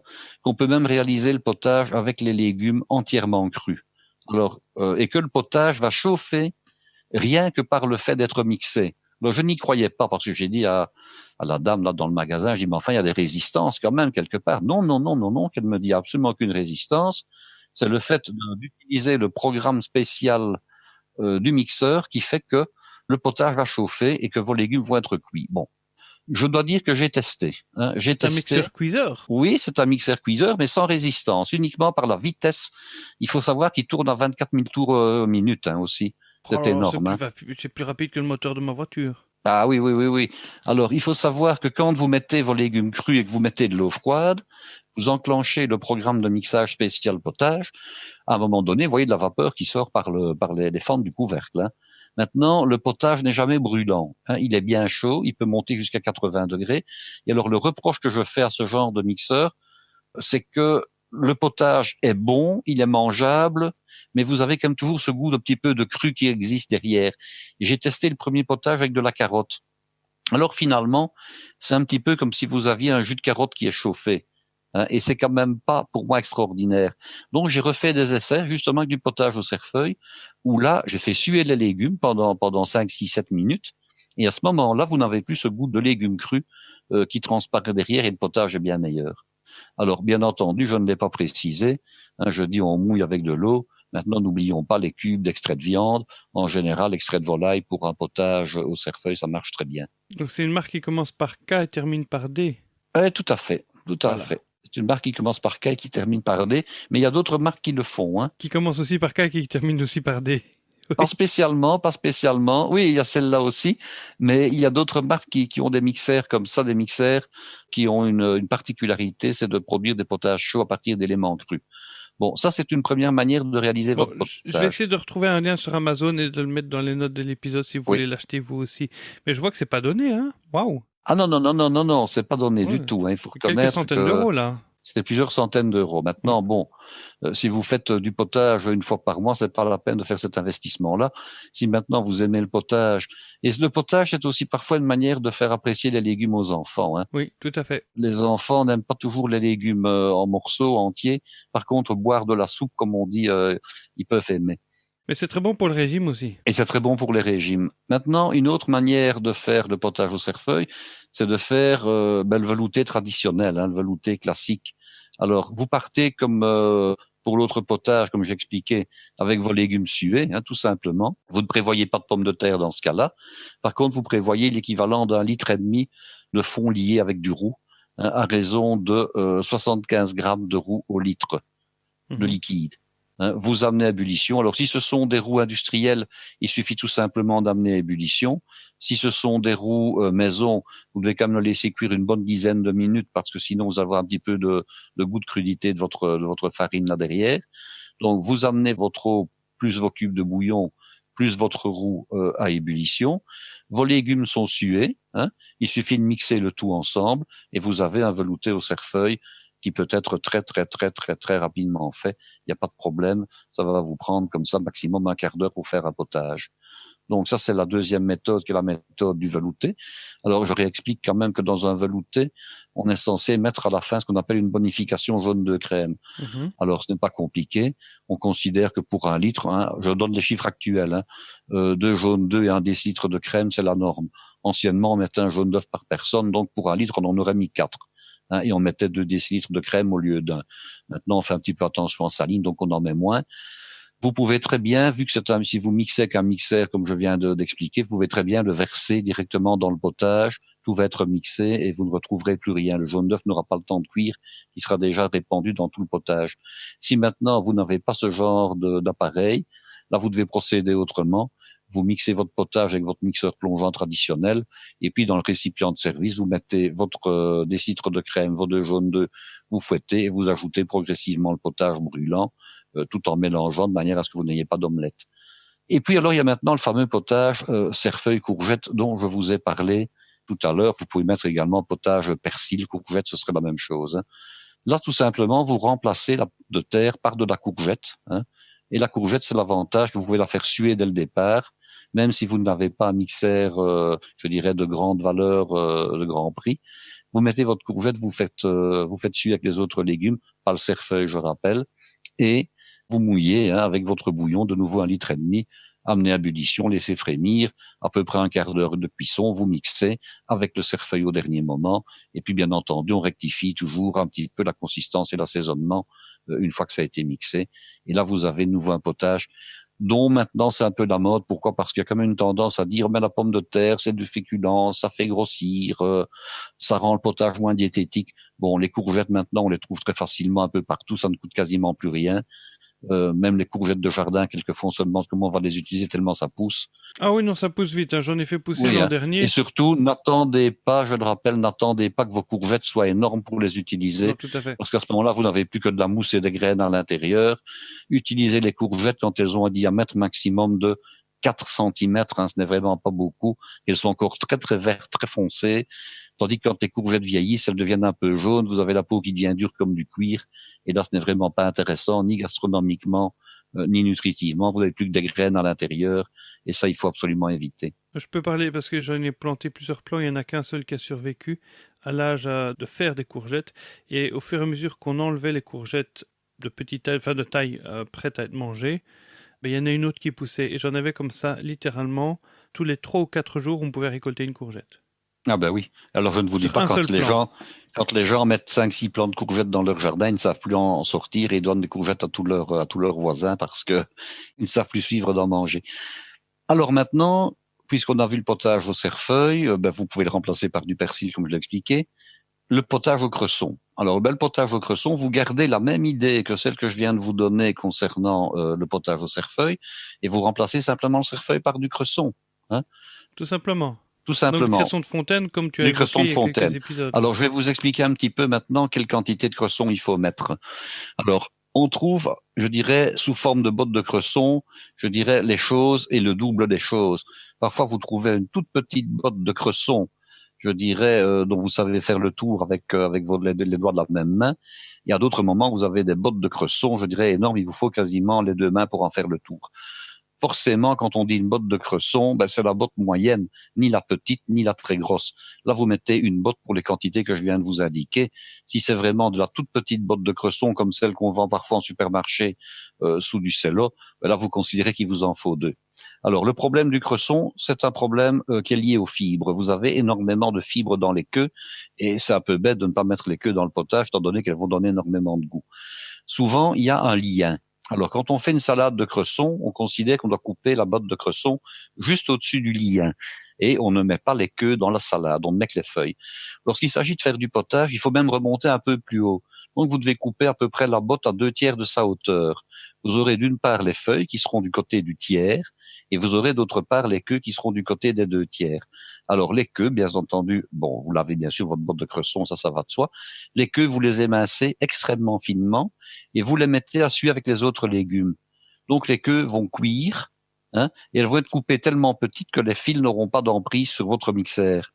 qu'on peut même réaliser le potage avec les légumes entièrement crus. Alors, et que le potage va chauffer rien que par le fait d'être mixé. Alors, je n'y croyais pas parce que j'ai dit à la dame là dans le magasin, j'ai dit mais enfin il y a des résistances quand même quelque part. Non, qu'elle me dit absolument aucune résistance. C'est le fait d'utiliser le programme spécial du mixeur qui fait que le potage va chauffer et que vos légumes vont être cuits. Bon, je dois dire que j'ai testé. C'est un mixeur cuiseur? Oui, c'est un mixeur cuiseur, mais sans résistance, uniquement par la vitesse. Il faut savoir qu'il tourne à 24 000 tours minute aussi. C'est énorme. C'est plus rapide que le moteur de ma voiture. Ah oui. Alors, il faut savoir que quand vous mettez vos légumes crus et que vous mettez de l'eau froide, vous enclenchez le programme de mixage spécial potage. À un moment donné, vous voyez de la vapeur qui sort par les fentes du couvercle. Hein. Maintenant, le potage n'est jamais brûlant. Hein. Il est bien chaud, il peut monter jusqu'à 80 degrés. Et alors, le reproche que je fais à ce genre de mixeur, c'est que le potage est bon, il est mangeable, mais vous avez quand même toujours ce goût d'un petit peu de cru qui existe derrière. Et j'ai testé le premier potage avec de la carotte. Alors finalement, c'est un petit peu comme si vous aviez un jus de carotte qui est chauffé. Hein, et c'est quand même pas, pour moi, extraordinaire. Donc, j'ai refait des essais, justement, avec du potage au cerfeuil, où là, j'ai fait suer les légumes pendant 5, 6, 7 minutes. Et à ce moment-là, vous n'avez plus ce goût de légumes crus qui transparaît derrière et le potage est bien meilleur. Alors, bien entendu, je ne l'ai pas précisé. Hein, je dis on mouille avec de l'eau. Maintenant, n'oublions pas les cubes d'extrait de viande. En général, l'extrait de volaille pour un potage au cerfeuil, ça marche très bien. Donc c'est une marque qui commence par K et termine par D. Tout à fait, tout à fait. C'est une marque qui commence par K et qui termine par D, mais il y a d'autres marques qui le font. Hein. Qui commence aussi par K et qui termine aussi par D. Oui. Pas spécialement. Oui, il y a celle-là aussi, mais il y a d'autres marques qui ont des mixeurs comme ça, des mixeurs qui ont une particularité, c'est de produire des potages chauds à partir d'éléments crus. Bon, ça c'est une première manière de réaliser votre potage. Je vais essayer de retrouver un lien sur Amazon et de le mettre dans les notes de l'épisode si vous voulez l'acheter vous aussi. Mais je vois que c'est pas donné, hein. Waouh. Ah non, c'est pas donné du tout. Hein. Il faut reconnaître quelques centaines d'euros là. C'est plusieurs centaines d'euros. Maintenant, bon, si vous faites du potage une fois par mois, c'est pas la peine de faire cet investissement-là. Si maintenant vous aimez le potage, et le potage, c'est aussi parfois une manière de faire apprécier les légumes aux enfants. Hein. Oui, tout à fait. Les enfants n'aiment pas toujours les légumes en morceaux, entiers. Par contre, boire de la soupe, comme on dit, ils peuvent aimer. Mais c'est très bon pour le régime aussi. Et c'est très bon pour les régimes. Maintenant, une autre manière de faire le potage au cerfeuil, c'est de faire le velouté traditionnel, hein, le velouté classique. Alors, vous partez comme pour l'autre potage, comme j'expliquais, avec vos légumes sués, hein, tout simplement. Vous ne prévoyez pas de pommes de terre dans ce cas-là. Par contre, vous prévoyez l'équivalent d'1,5 litre de fond lié avec du roux, hein, à raison de 75 grammes de roux au litre de liquide. Hein, vous amenez à ébullition. Alors, si ce sont des roux industriels, il suffit tout simplement d'amener à ébullition. Si ce sont des roux maison, vous devez quand même le laisser cuire une bonne dizaine de minutes parce que sinon vous avez un petit peu de goût de crudité de votre farine là derrière. Donc, vous amenez votre eau plus vos cubes de bouillon plus votre roux à ébullition. Vos légumes sont sués. Hein, il suffit de mixer le tout ensemble et vous avez un velouté au cerfeuil qui peut être très rapidement fait. Il n'y a pas de problème. Ça va vous prendre comme ça maximum un quart d'heure pour faire un potage. Donc ça, c'est la deuxième méthode, qui est la méthode du velouté. Alors, je réexplique quand même que dans un velouté, on est censé mettre à la fin ce qu'on appelle une bonification jaune de crème. Alors, ce n'est pas compliqué. On considère que pour 1 litre, hein, je donne les chiffres actuels, hein, 2 jaunes d'œufs et 1 décilitre de crème, c'est la norme. Anciennement, on mettait un jaune d'œuf par personne, donc pour 1 litre, on en aurait mis 4. Hein, et on mettait 2 décilitres de crème au lieu d'1. Maintenant, on fait un petit peu attention en saline, donc on en met moins. Vous pouvez très bien, vu que si vous mixez avec un mixeur, comme je viens d'expliquer, vous pouvez très bien le verser directement dans le potage. Tout va être mixé et vous ne retrouverez plus rien. Le jaune d'œuf n'aura pas le temps de cuire, il sera déjà répandu dans tout le potage. Si maintenant vous n'avez pas ce genre d'appareil, là vous devez procéder autrement. Vous mixez votre potage avec votre mixeur plongeant traditionnel, et puis dans le récipient de service, vous mettez votre décilitre de crème, vos 2 jaunes d'œufs, vous fouettez et vous ajoutez progressivement le potage brûlant, tout en mélangeant de manière à ce que vous n'ayez pas d'omelette. Et puis alors il y a maintenant le fameux potage cerfeuil courgette dont je vous ai parlé tout à l'heure. Vous pouvez mettre également potage persil courgette, ce serait la même chose. Hein. Là tout simplement vous remplacez la de terre par de la courgette. Hein. Et la courgette, c'est l'avantage que vous pouvez la faire suer dès le départ, même si vous n'avez pas un mixeur, je dirais, de grande valeur, de grand prix. Vous mettez votre courgette, vous faites suer avec les autres légumes, pas le cerfeuil, je rappelle, et vous mouillez hein, avec votre bouillon, de nouveau 1,5 litre, amenez à ébullition, laissez frémir, à peu près un quart d'heure de cuisson, vous mixez avec le cerfeuil au dernier moment, et puis bien entendu, on rectifie toujours un petit peu la consistance et l'assaisonnement une fois que ça a été mixé. Et là, vous avez de nouveau un potage dont maintenant c'est un peu la mode. Pourquoi? Parce qu'il y a quand même une tendance à dire mais la pomme de terre, c'est du féculent, ça fait grossir, ça rend le potage moins diététique. Bon, les courgettes maintenant, on les trouve très facilement un peu partout, ça ne coûte quasiment plus rien. Même les courgettes de jardin, quelquefois on se demande comment on va les utiliser tellement ça pousse. Ah oui, non, ça pousse vite, hein. J'en ai fait pousser Oui, l'an hein. dernier. Et surtout, n'attendez pas, je le rappelle, n'attendez pas que vos courgettes soient énormes pour les utiliser, Non, tout à fait. parce qu'à ce moment-là, vous n'avez plus que de la mousse et des graines à l'intérieur. Utilisez les courgettes quand elles ont un diamètre maximum de 4 centimètres, hein, ce n'est vraiment pas beaucoup. Elles sont encore très très vertes, très foncées. Tandis que quand les courgettes vieillissent, elles deviennent un peu jaunes, vous avez la peau qui devient dure comme du cuir. Et là, ce n'est vraiment pas intéressant, ni gastronomiquement, ni nutritivement. Vous n'avez plus que des graines à l'intérieur. Et ça, il faut absolument éviter. Je peux parler parce que j'en ai planté plusieurs plants, il n'y en a qu'un seul qui a survécu à l'âge de faire des courgettes. Et au fur et à mesure qu'on enlevait les courgettes de petite taille, enfin de taille prêtes à être mangées, ben, il y en a une autre qui poussait. Et j'en avais comme ça, littéralement, tous les 3 ou 4 jours, on pouvait récolter une courgette. Ah ben oui. Alors je ne vous dis Sur pas un seul plan. quand les gens mettent 5-6 plants de courgettes dans leur jardin, ils ne savent plus en sortir et ils donnent des courgettes à tous leurs voisins parce que ils ne savent plus suivre d'en manger. Alors maintenant, puisqu'on a vu le potage au cerfeuil, ben vous pouvez le remplacer par du persil comme je l'ai expliqué. Le potage au cresson. Alors le potage au cresson, vous gardez la même idée que celle que je viens de vous donner concernant le potage au cerfeuil et vous remplacez simplement le cerfeuil par du cresson. Hein, Tout simplement. tout Donc, simplement. cresson de fontaine, comme tu as Du évoqué cresson de il y a quelques fontaine. épisodes. Alors, je vais vous expliquer un petit peu maintenant quelle quantité de cresson il faut mettre. Alors, on trouve, je dirais, sous forme de bottes de cresson, je dirais les choses et le double des choses. Parfois, vous trouvez une toute petite botte de cresson, je dirais, dont vous savez faire le tour avec les doigts de la même main. Et à d'autres moments, vous avez des bottes de cresson, je dirais, énormes. Il vous faut quasiment les 2 mains pour en faire le tour. Forcément, quand on dit une botte de cresson, ben c'est la botte moyenne, ni la petite, ni la très grosse. Là, vous mettez une botte pour les quantités que je viens de vous indiquer. Si c'est vraiment de la toute petite botte de cresson, comme celle qu'on vend parfois en supermarché sous du cello, ben là, vous considérez qu'il vous en faut 2. Alors, le problème du cresson, c'est un problème qui est lié aux fibres. Vous avez énormément de fibres dans les queues, et c'est un peu bête de ne pas mettre les queues dans le potage, étant donné qu'elles vont donner énormément de goût. Souvent, il y a un lien. Alors, quand on fait une salade de cresson, on considère qu'on doit couper la botte de cresson juste au-dessus du lien. Et on ne met pas les queues dans la salade, on ne met que les feuilles. Lorsqu'il s'agit de faire du potage, il faut même remonter un peu plus haut. Donc, vous devez couper à peu près la botte à 2/3 de sa hauteur. Vous aurez d'une part les feuilles qui seront du côté du tiers, et vous aurez d'autre part les queues qui seront du côté des 2/3. Alors, les queues, bien entendu, bon, vous lavez bien sûr votre botte de cresson, ça va de soi. Les queues, vous les émincez extrêmement finement, et vous les mettez à suer avec les autres légumes. Donc les queues vont cuire, hein, et elles vont être coupées tellement petites que les fils n'auront pas d'emprise sur votre mixeur.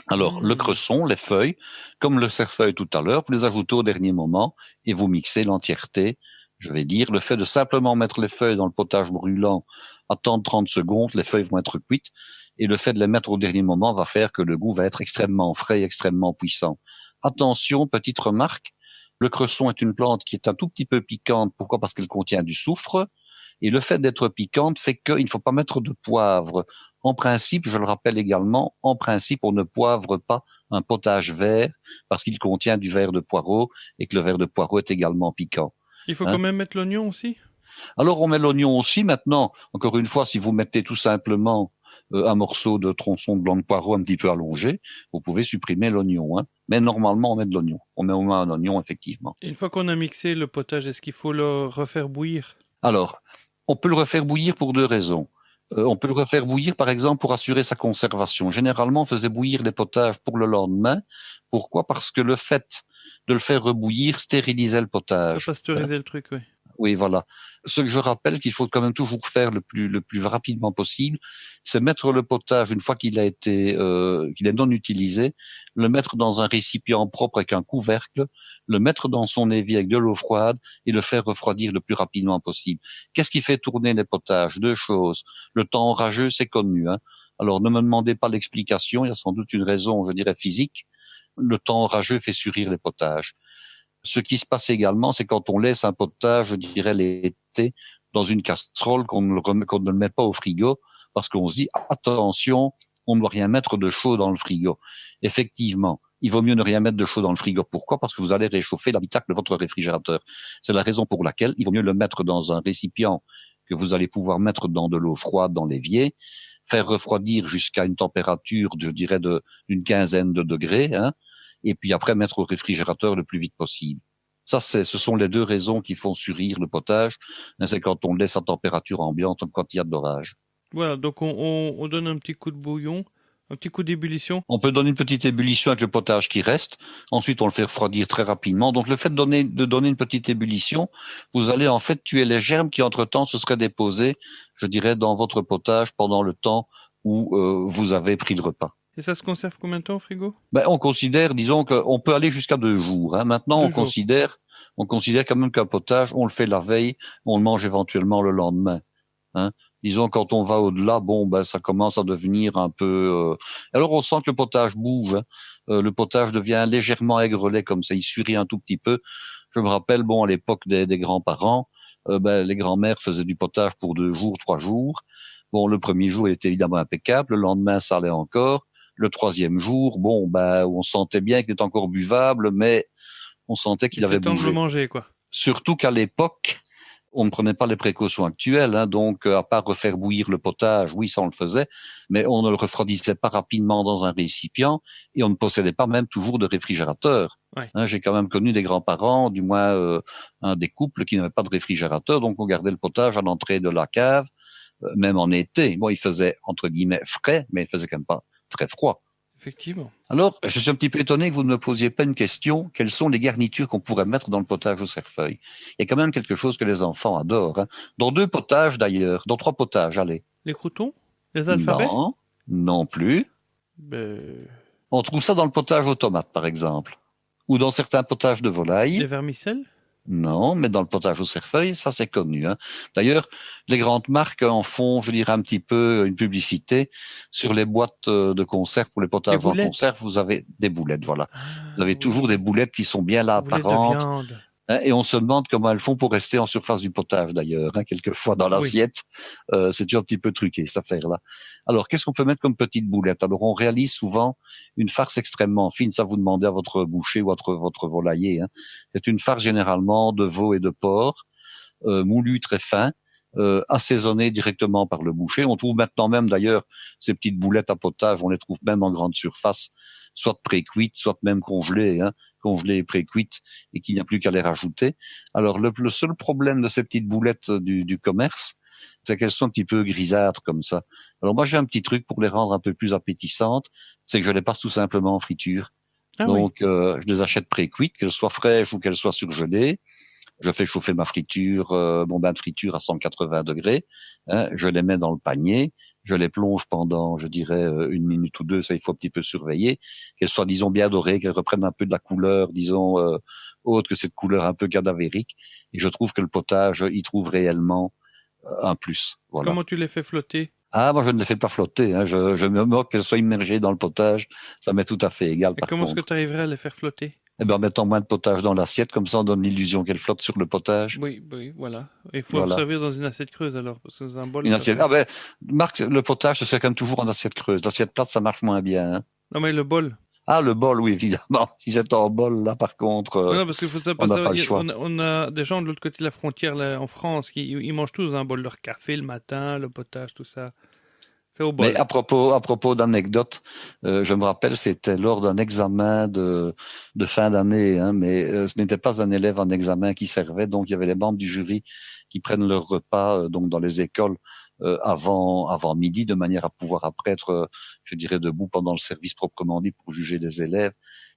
Alors le cresson, les feuilles, comme le cerfeuil tout à l'heure, vous les ajoutez au dernier moment et vous mixez l'entièreté. Je vais dire, le fait de simplement mettre les feuilles dans le potage brûlant, attendre 30 secondes, les feuilles vont être cuites, et le fait de les mettre au dernier moment va faire que le goût va être extrêmement frais, extrêmement puissant. Attention, petite remarque, le cresson est une plante qui est un tout petit peu piquante. Pourquoi? Parce qu'elle contient du soufre. Et le fait d'être piquante fait qu'il ne faut pas mettre de poivre. En principe, je le rappelle également, en principe, on ne poivre pas un potage vert parce qu'il contient du verre de poireau et que le verre de poireau est également piquant. Il faut quand même mettre l'oignon aussi? Alors, on met l'oignon aussi. Maintenant, encore une fois, si vous mettez tout simplement un morceau de tronçon de blanc de poireau un petit peu allongé, vous pouvez supprimer l'oignon. Hein. Mais normalement, on met de l'oignon. On met au moins un oignon, effectivement. Une fois qu'on a mixé le potage, est-ce qu'il faut le refaire bouillir? Alors, on peut le refaire bouillir pour 2 raisons. On peut le refaire bouillir, par exemple, pour assurer sa conservation. Généralement, on faisait bouillir les potages pour le lendemain. Pourquoi? Parce que le fait de le faire rebouillir stérilisait le potage. Pasteuriser le truc, oui. Oui, voilà. Ce que je rappelle qu'il faut quand même toujours faire le plus rapidement possible, c'est mettre le potage une fois qu'il a été qu'il est non utilisé, le mettre dans un récipient propre avec un couvercle, le mettre dans son évier avec de l'eau froide et le faire refroidir le plus rapidement possible. Qu'est-ce qui fait tourner les potages? 2 choses. Le temps orageux, c'est connu. Hein. Alors ne me demandez pas l'explication, il y a sans doute une raison, je dirais physique. Le temps orageux fait surrir les potages. Ce qui se passe également, c'est quand on laisse un potage, je dirais l'été, dans une casserole, qu'on ne le met pas au frigo, parce qu'on se dit, attention, on ne doit rien mettre de chaud dans le frigo. Effectivement, il vaut mieux ne rien mettre de chaud dans le frigo. Pourquoi? Parce que vous allez réchauffer l'habitacle de votre réfrigérateur. C'est la raison pour laquelle il vaut mieux le mettre dans un récipient que vous allez pouvoir mettre dans de l'eau froide dans l'évier, faire refroidir jusqu'à une température, je dirais, d'une 15aine de degrés, hein, et puis après mettre au réfrigérateur le plus vite possible. Ça, ce sont les deux raisons qui font surrir le potage. C'est quand on le laisse à température ambiante, quand il y a de l'orage. Voilà, donc on donne un petit coup de bouillon, un petit coup d'ébullition. On peut donner une petite ébullition avec le potage qui reste. Ensuite, on le fait refroidir très rapidement. Donc, le fait de donner une petite ébullition, vous allez en fait tuer les germes qui, entre-temps, se seraient déposés, je dirais, dans votre potage pendant le temps où vous avez pris le repas. Et ça se conserve combien de temps au frigo? On considère, disons qu'on peut aller jusqu'à 2 jours. Hein. Maintenant, on considère quand même qu'un potage, on le fait la veille, on le mange éventuellement le lendemain. Hein. Disons, quand on va au-delà, ça commence à devenir un peu... Alors, on sent que le potage bouge. Hein. Le potage devient légèrement aigrelet comme ça, il surit un tout petit peu. Je me rappelle, à l'époque des grands-parents, les grands-mères faisaient du potage pour 2 jours, 3 jours. Le premier jour, il était évidemment impeccable. Le lendemain, ça allait encore. Le 3e jour, on sentait bien qu'il était encore buvable, mais on sentait qu'il avait bougé. Il était temps de le manger, quoi. Surtout qu'à l'époque, on ne prenait pas les précautions actuelles, hein, donc à part refaire bouillir le potage, oui, ça on le faisait, mais on ne le refroidissait pas rapidement dans un récipient et on ne possédait pas même toujours de réfrigérateur. Ouais. Hein, j'ai quand même connu des grands-parents, du moins des couples qui n'avaient pas de réfrigérateur, donc on gardait le potage à l'entrée de la cave, même en été. Il faisait entre guillemets frais, mais il faisait quand même pas très froid. Effectivement. Alors, je suis un petit peu étonné que vous ne me posiez pas une question. Quelles sont les garnitures qu'on pourrait mettre dans le potage au cerfeuil? Il y a quand même quelque chose que les enfants adorent. Hein. Dans 2 potages d'ailleurs, dans 3 potages, allez. Les croûtons? Les alphabets? Non plus. On trouve ça dans le potage aux tomates, par exemple. Ou dans certains potages de volaille. Les vermicelles? Non, mais dans le potage au cerfeuil, ça c'est connu. Hein. D'ailleurs, les grandes marques en font, je dirais, un petit peu une publicité sur les boîtes de conserve pour les potages en conserve. Vous avez des boulettes, voilà. Vous avez toujours des boulettes qui sont bien là, apparentes. De viande. Et on se demande comment elles font pour rester en surface du potage, d'ailleurs. Hein, quelquefois dans l'assiette, c'est toujours un petit peu truqué, cette affaire-là. Alors, qu'est-ce qu'on peut mettre comme petite boulette? Alors, on réalise souvent une farce extrêmement fine. Ça, vous demandez à votre boucher ou à votre volailler. Hein. C'est une farce généralement de veau et de porc, moulu très fin, assaisonné directement par le boucher. On trouve maintenant même, d'ailleurs, ces petites boulettes à potage, on les trouve même en grande surface, soit pré-cuites, soit même congelées, hein, congelées et pré-cuites, et qu'il n'y a plus qu'à les rajouter. Alors, le seul problème de ces petites boulettes du commerce, c'est qu'elles sont un petit peu grisâtres comme ça. Alors moi, j'ai un petit truc pour les rendre un peu plus appétissantes, c'est que je les passe tout simplement en friture. Donc, je les achète pré-cuites, qu'elles soient fraîches ou qu'elles soient surgelées. Je fais chauffer ma friture, mon bain de friture à 180 degrés. Hein, je les mets dans le panier. Je les plonge pendant, je dirais, 1 minute ou 2. Ça, il faut un petit peu surveiller. Qu'elles soient, disons, bien dorées, qu'elles reprennent un peu de la couleur, disons, autre que cette couleur un peu cadavérique. Et je trouve que le potage y trouve réellement un plus. Voilà. Comment tu les fais flotter? Moi, je ne les fais pas flotter. Hein. Je me moque qu'elles soient immergées dans le potage. Ça m'est tout à fait égal. Et comment est-ce que tu arriverais à les faire flotter? En mettant moins de potage dans l'assiette, comme ça on donne l'illusion qu'elle flotte sur le potage. Oui, voilà. Il faut le servir dans une assiette creuse alors, parce que c'est un bol. Une assiette. Marc, le potage se fait quand même toujours en assiette creuse. L'assiette plate, ça marche moins bien. Hein. Non, mais le bol. Le bol, oui, évidemment. Si c'est en bol, là, par contre, non, parce qu'il faut ça, on n'a pas le choix. On a des gens de l'autre côté de la frontière, là, en France, ils mangent tous un bol leur café le matin, le potage, tout ça. C'est au bol. Mais à propos d'anecdote, je me rappelle, c'était lors d'un examen de fin d'année, hein, mais ce n'était pas un élève en examen qui servait, donc il y avait les membres du jury qui prennent leur repas donc dans les écoles avant midi, de manière à pouvoir après être, je dirais, debout pendant le service proprement dit pour juger des élèves.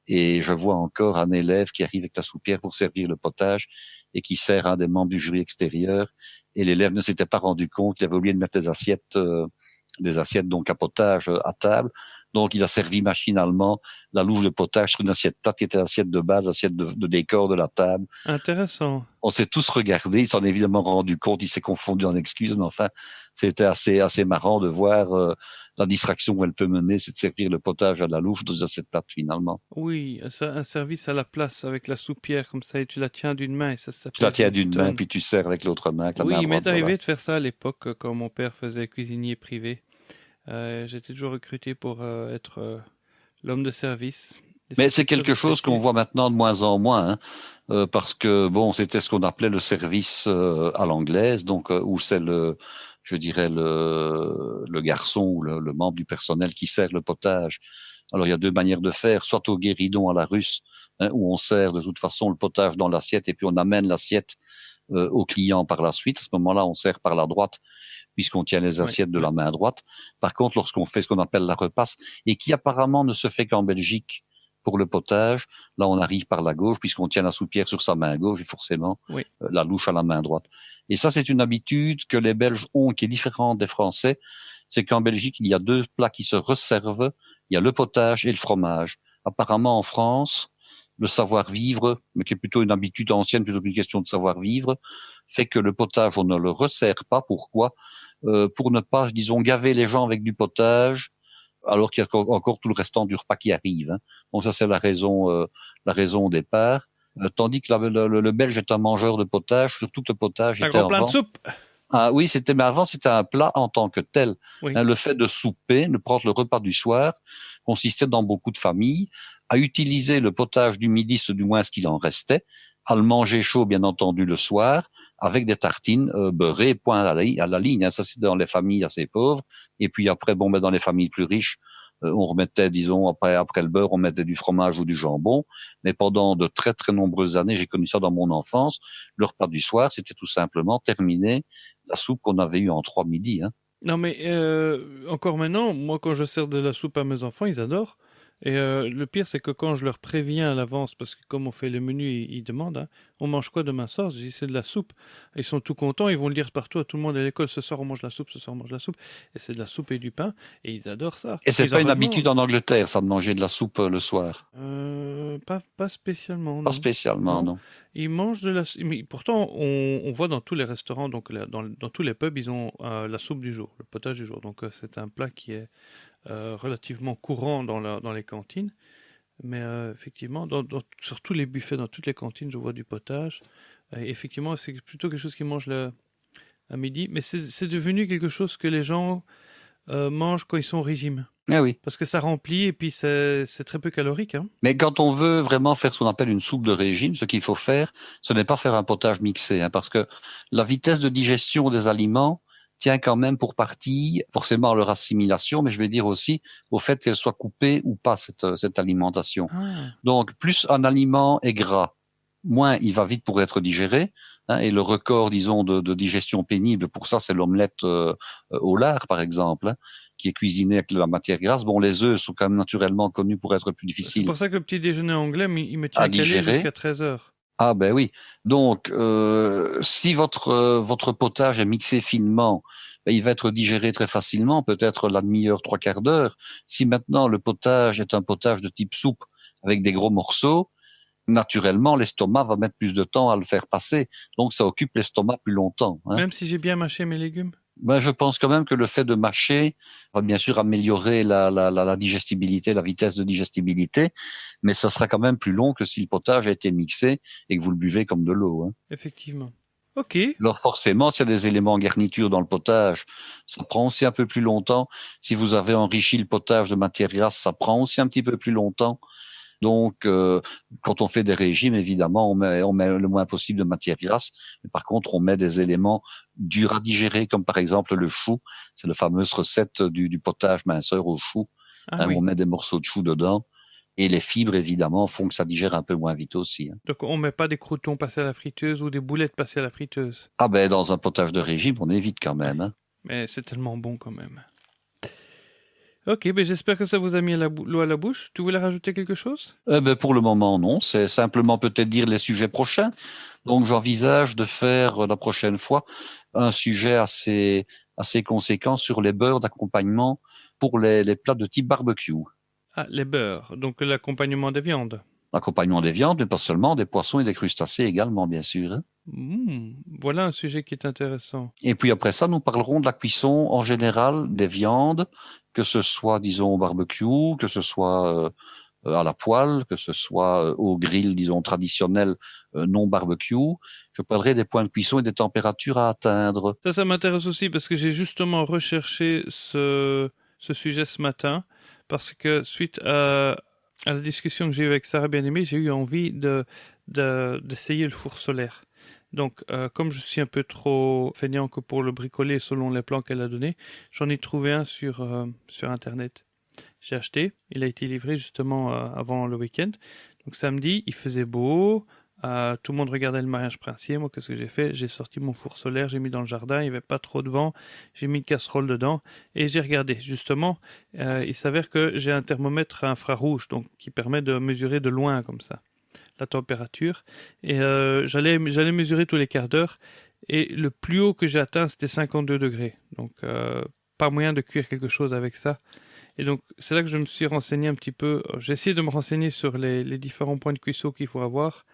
Et je vois encore un élève qui arrive avec la soupière pour servir le potage et qui sert un des membres du jury extérieur. Et l'élève ne s'était pas rendu compte qu'il avait oublié de mettre les assiettes donc à potage à table. Donc, il a servi machinalement la louche de potage sur une assiette plate qui était l'assiette de base, assiette de décor de la table. Intéressant. On s'est tous regardés, il s'en est évidemment rendu compte, il s'est confondu en excuses, mais enfin, c'était assez marrant de voir la distraction où elle peut mener, c'est de servir le potage à la louche dans une assiette plate finalement. Oui, un service à la place avec la soupière comme ça, et tu la tiens d'une main et ça s'appelle. Tu la tiens d'une main, puis tu sers avec l'autre main. Avec la main il m'est arrivé voilà. de faire ça à l'époque quand mon père faisait cuisinier privé. J'étais toujours recruté pour être l'homme de service. Mais c'est quelque chose qu'on voit maintenant de moins en moins, hein, parce que c'était ce qu'on appelait le service à l'anglaise, donc où c'est le garçon ou le membre du personnel qui sert le potage Alors il y a deux manières de faire, soit au guéridon à la russe, où on sert de toute façon le potage dans l'assiette et puis on amène l'assiette au client par la suite. À ce moment-là, on sert par la droite puisqu'on tient les assiettes de la main droite. Par contre, lorsqu'on fait ce qu'on appelle la repasse, et qui apparemment ne se fait qu'en Belgique pour le potage, là on arrive par la gauche puisqu'on tient la soupière sur sa main gauche et forcément la louche à la main droite. Et ça, c'est une habitude que les Belges ont qui est différente des Français. C'est qu'en Belgique, il y a deux plats qui se resservent. Il y a le potage et le fromage. Apparemment, en France, le savoir-vivre, mais qui est plutôt une habitude ancienne plutôt qu'une question de savoir-vivre, fait que le potage, on ne le resserre pas. Pourquoi? Pour ne pas, disons, gaver les gens avec du potage, alors qu'il y a encore tout le restant du repas qui arrive. Hein. Donc ça, c'est la raison au départ. Tandis que le Belge est un mangeur de potage, surtout que le potage Un était gros plein de avant. soupe. Ah oui, mais avant c'était un plat en tant que tel. Oui. Hein, le fait de souper, de prendre le repas du soir, consistait dans beaucoup de familles à utiliser le potage du midi, du moins ce qu'il en restait, à le manger chaud bien entendu le soir, avec des tartines beurrées, point à la ligne. Hein, ça c'est dans les familles assez pauvres. Et puis après, bon, ben dans les familles plus riches, on remettait, disons, après le beurre, on mettait du fromage ou du jambon. Mais pendant de très très nombreuses années, j'ai connu ça dans mon enfance, le repas du soir, c'était tout simplement terminé la soupe qu'on avait eue en 3 midis. Hein. Non, mais encore maintenant, moi, quand je sers de la soupe à mes enfants, ils adorent. Et le pire, c'est que quand je leur préviens à l'avance, parce que comme on fait le menu, ils demandent, hein, on mange quoi demain soir? Je dis, c'est de la soupe. Ils sont tout contents, ils vont le dire partout à tout le monde à l'école, ce soir on mange la soupe, ce soir on mange la soupe. Et c'est de la soupe et du pain, et ils adorent ça. Et c'est Ils pas en une redemandent. habitude en Angleterre, ça, de manger de la soupe le soir. Pas spécialement, Pas non. spécialement, non. Ils mangent de la soupe. Mais pourtant, on voit dans tous les restaurants, donc dans tous les pubs, ils ont la soupe du jour, le potage du jour. Donc c'est un plat qui est relativement courant dans les cantines. Mais effectivement, sur tous les buffets, dans toutes les cantines, je vois du potage. Effectivement, c'est plutôt quelque chose qu'ils mangent à midi. Mais c'est devenu quelque chose que les gens mangent quand ils sont au régime. Ah oui. Parce que ça remplit et puis c'est très peu calorique. Hein. Mais quand on veut vraiment faire ce qu'on appelle une soupe de régime, ce qu'il faut faire, ce n'est pas faire un potage mixé, hein, parce que la vitesse de digestion des aliments tient quand même pour partie forcément à leur assimilation, mais je vais dire aussi au fait qu'elle soit coupée ou pas, cette alimentation. Ah. Donc, plus un aliment est gras, moins il va vite pour être digéré. Hein, et le record, disons, de digestion pénible, pour ça, c'est l'omelette au lard, par exemple, hein, qui est cuisinée avec la matière grasse. Bon, les œufs sont quand même naturellement connus pour être plus C'est difficiles pour ça que le petit déjeuner anglais, il me à tient calé digérer. jusqu'à 13h. Ah ben oui. Donc, si votre potage est mixé finement, ben, il va être digéré très facilement, peut-être la demi-heure, trois quarts d'heure. Si maintenant le potage est un potage de type soupe avec des gros morceaux, naturellement l'estomac va mettre plus de temps à le faire passer. Donc ça occupe l'estomac plus longtemps. Hein. Même si j'ai bien mâché mes légumes. Ben, je pense quand même que le fait de mâcher va bien sûr améliorer la digestibilité, la vitesse de digestibilité, mais ça sera quand même plus long que si le potage a été mixé et que vous le buvez comme de l'eau. Hein. Effectivement. Ok. Alors forcément, s'il y a des éléments en garniture dans le potage, ça prend aussi un peu plus longtemps. Si vous avez enrichi le potage de matière grasse, ça prend aussi un petit peu plus longtemps. Donc, quand on fait des régimes, évidemment, on met le moins possible de matière grasse. Mais par contre, on met des éléments durs à digérer, comme par exemple le chou. C'est la fameuse recette du potage minceur au chou. Ah, oui. On met des morceaux de chou dedans. Et les fibres, évidemment, font que ça digère un peu moins vite aussi. Hein. Donc on met pas des croûtons passés à la friteuse ou des boulettes passées à la friteuse. Ah ben, dans un potage de régime, on évite quand même. Hein. Mais c'est tellement bon quand même. Ok, ben j'espère que ça vous a mis l'eau à la bouche. Tu voulais rajouter quelque chose? Pour le moment, non. C'est simplement peut-être dire les sujets prochains. Donc, j'envisage de faire la prochaine fois un sujet assez conséquent sur les beurres d'accompagnement pour les plats de type barbecue. Ah, les beurres, donc l'accompagnement des viandes. L'accompagnement des viandes, mais pas seulement, des poissons et des crustacés également, bien sûr. Hein. Voilà un sujet qui est intéressant. Et puis après ça, nous parlerons de la cuisson en général des viandes, que ce soit, disons, au barbecue, que ce soit à la poêle, que ce soit au grill, disons, traditionnel non barbecue. Je parlerai des points de cuisson et des températures à atteindre. Ça m'intéresse aussi parce que j'ai justement recherché ce sujet ce matin parce que suite à la discussion que j'ai eue avec Sarah Bien-Aimée, j'ai eu envie d'essayer le four solaire. Donc, comme je suis un peu trop feignant que pour le bricoler selon les plans qu'elle a donnés, j'en ai trouvé un sur Internet. j'ai acheté. Il a été livré justement avant le week-end. Donc samedi, il faisait beau. Tout le monde regardait le mariage princier. Moi, qu'est-ce que j'ai fait? J'ai sorti mon four solaire, j'ai mis dans le jardin, il n'y avait pas trop de vent, j'ai mis une casserole dedans et j'ai regardé. Justement, il s'avère que j'ai un thermomètre infrarouge, donc qui permet de mesurer de loin comme ça la température. Et j'allais mesurer tous les quarts d'heure et le plus haut que j'ai atteint, c'était 52 degrés. Donc, pas moyen de cuire quelque chose avec ça. Et donc, c'est là que je me suis renseigné un petit peu. J'ai essayé de me renseigner sur les différents points de cuisson qu'il faut avoir.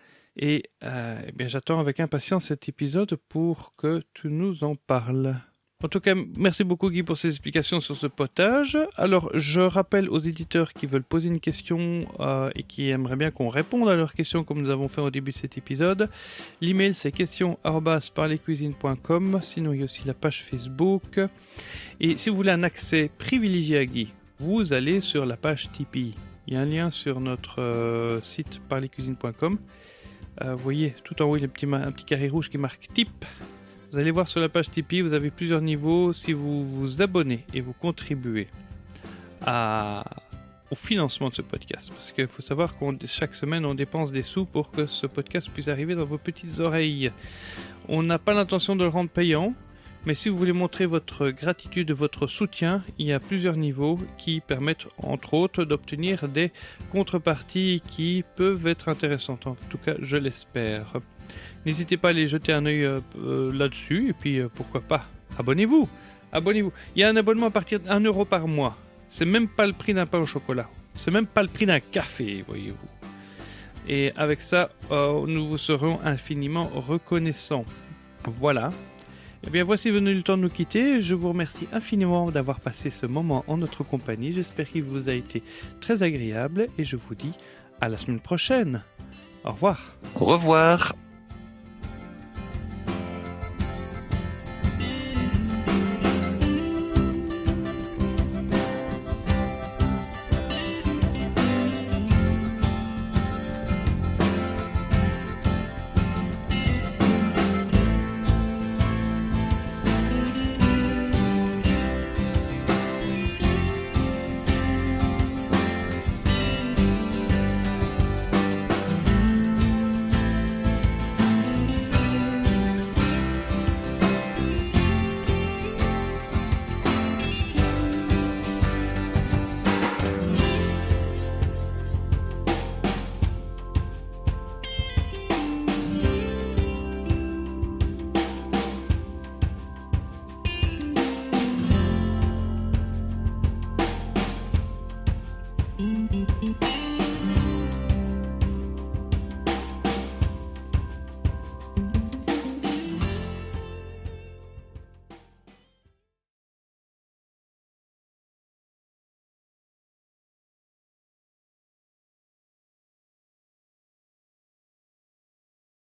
Et eh bien, j'attends avec impatience cet épisode pour que tu nous en parles. En tout cas, merci beaucoup Guy pour ces explications sur ce potage. Alors, je rappelle aux éditeurs qui veulent poser une question et qui aimeraient bien qu'on réponde à leurs questions comme nous avons fait au début de cet épisode. L'email c'est questions@parlercuisine.com. Sinon, il y a aussi la page Facebook. Et si vous voulez un accès privilégié à Guy, vous allez sur la page Tipeee. Il y a un lien sur notre site parlercuisine.com. Vous voyez tout en haut il y a un petit carré rouge qui marque Tip. Vous allez voir sur la page Tipeee, vous avez plusieurs niveaux. Si vous vous abonnez et vous contribuez au financement de ce podcast, parce qu'il faut savoir que chaque semaine on dépense des sous pour que ce podcast puisse arriver dans vos petites oreilles. On n'a pas l'intention de le rendre payant, mais si vous voulez montrer votre gratitude, votre soutien, il y a plusieurs niveaux qui permettent entre autres d'obtenir des contreparties qui peuvent être intéressantes. En tout cas, je l'espère. N'hésitez pas à aller jeter un œil là-dessus et puis pourquoi pas, abonnez-vous. Il y a un abonnement à partir d'€1 par mois. C'est même pas le prix d'un pain au chocolat. C'est même pas le prix d'un café, voyez-vous. Et avec ça, nous vous serons infiniment reconnaissants. Voilà. Eh bien, voici venu le temps de nous quitter. Je vous remercie infiniment d'avoir passé ce moment en notre compagnie. J'espère qu'il vous a été très agréable et je vous dis à la semaine prochaine. Au revoir. Au revoir. Thank you.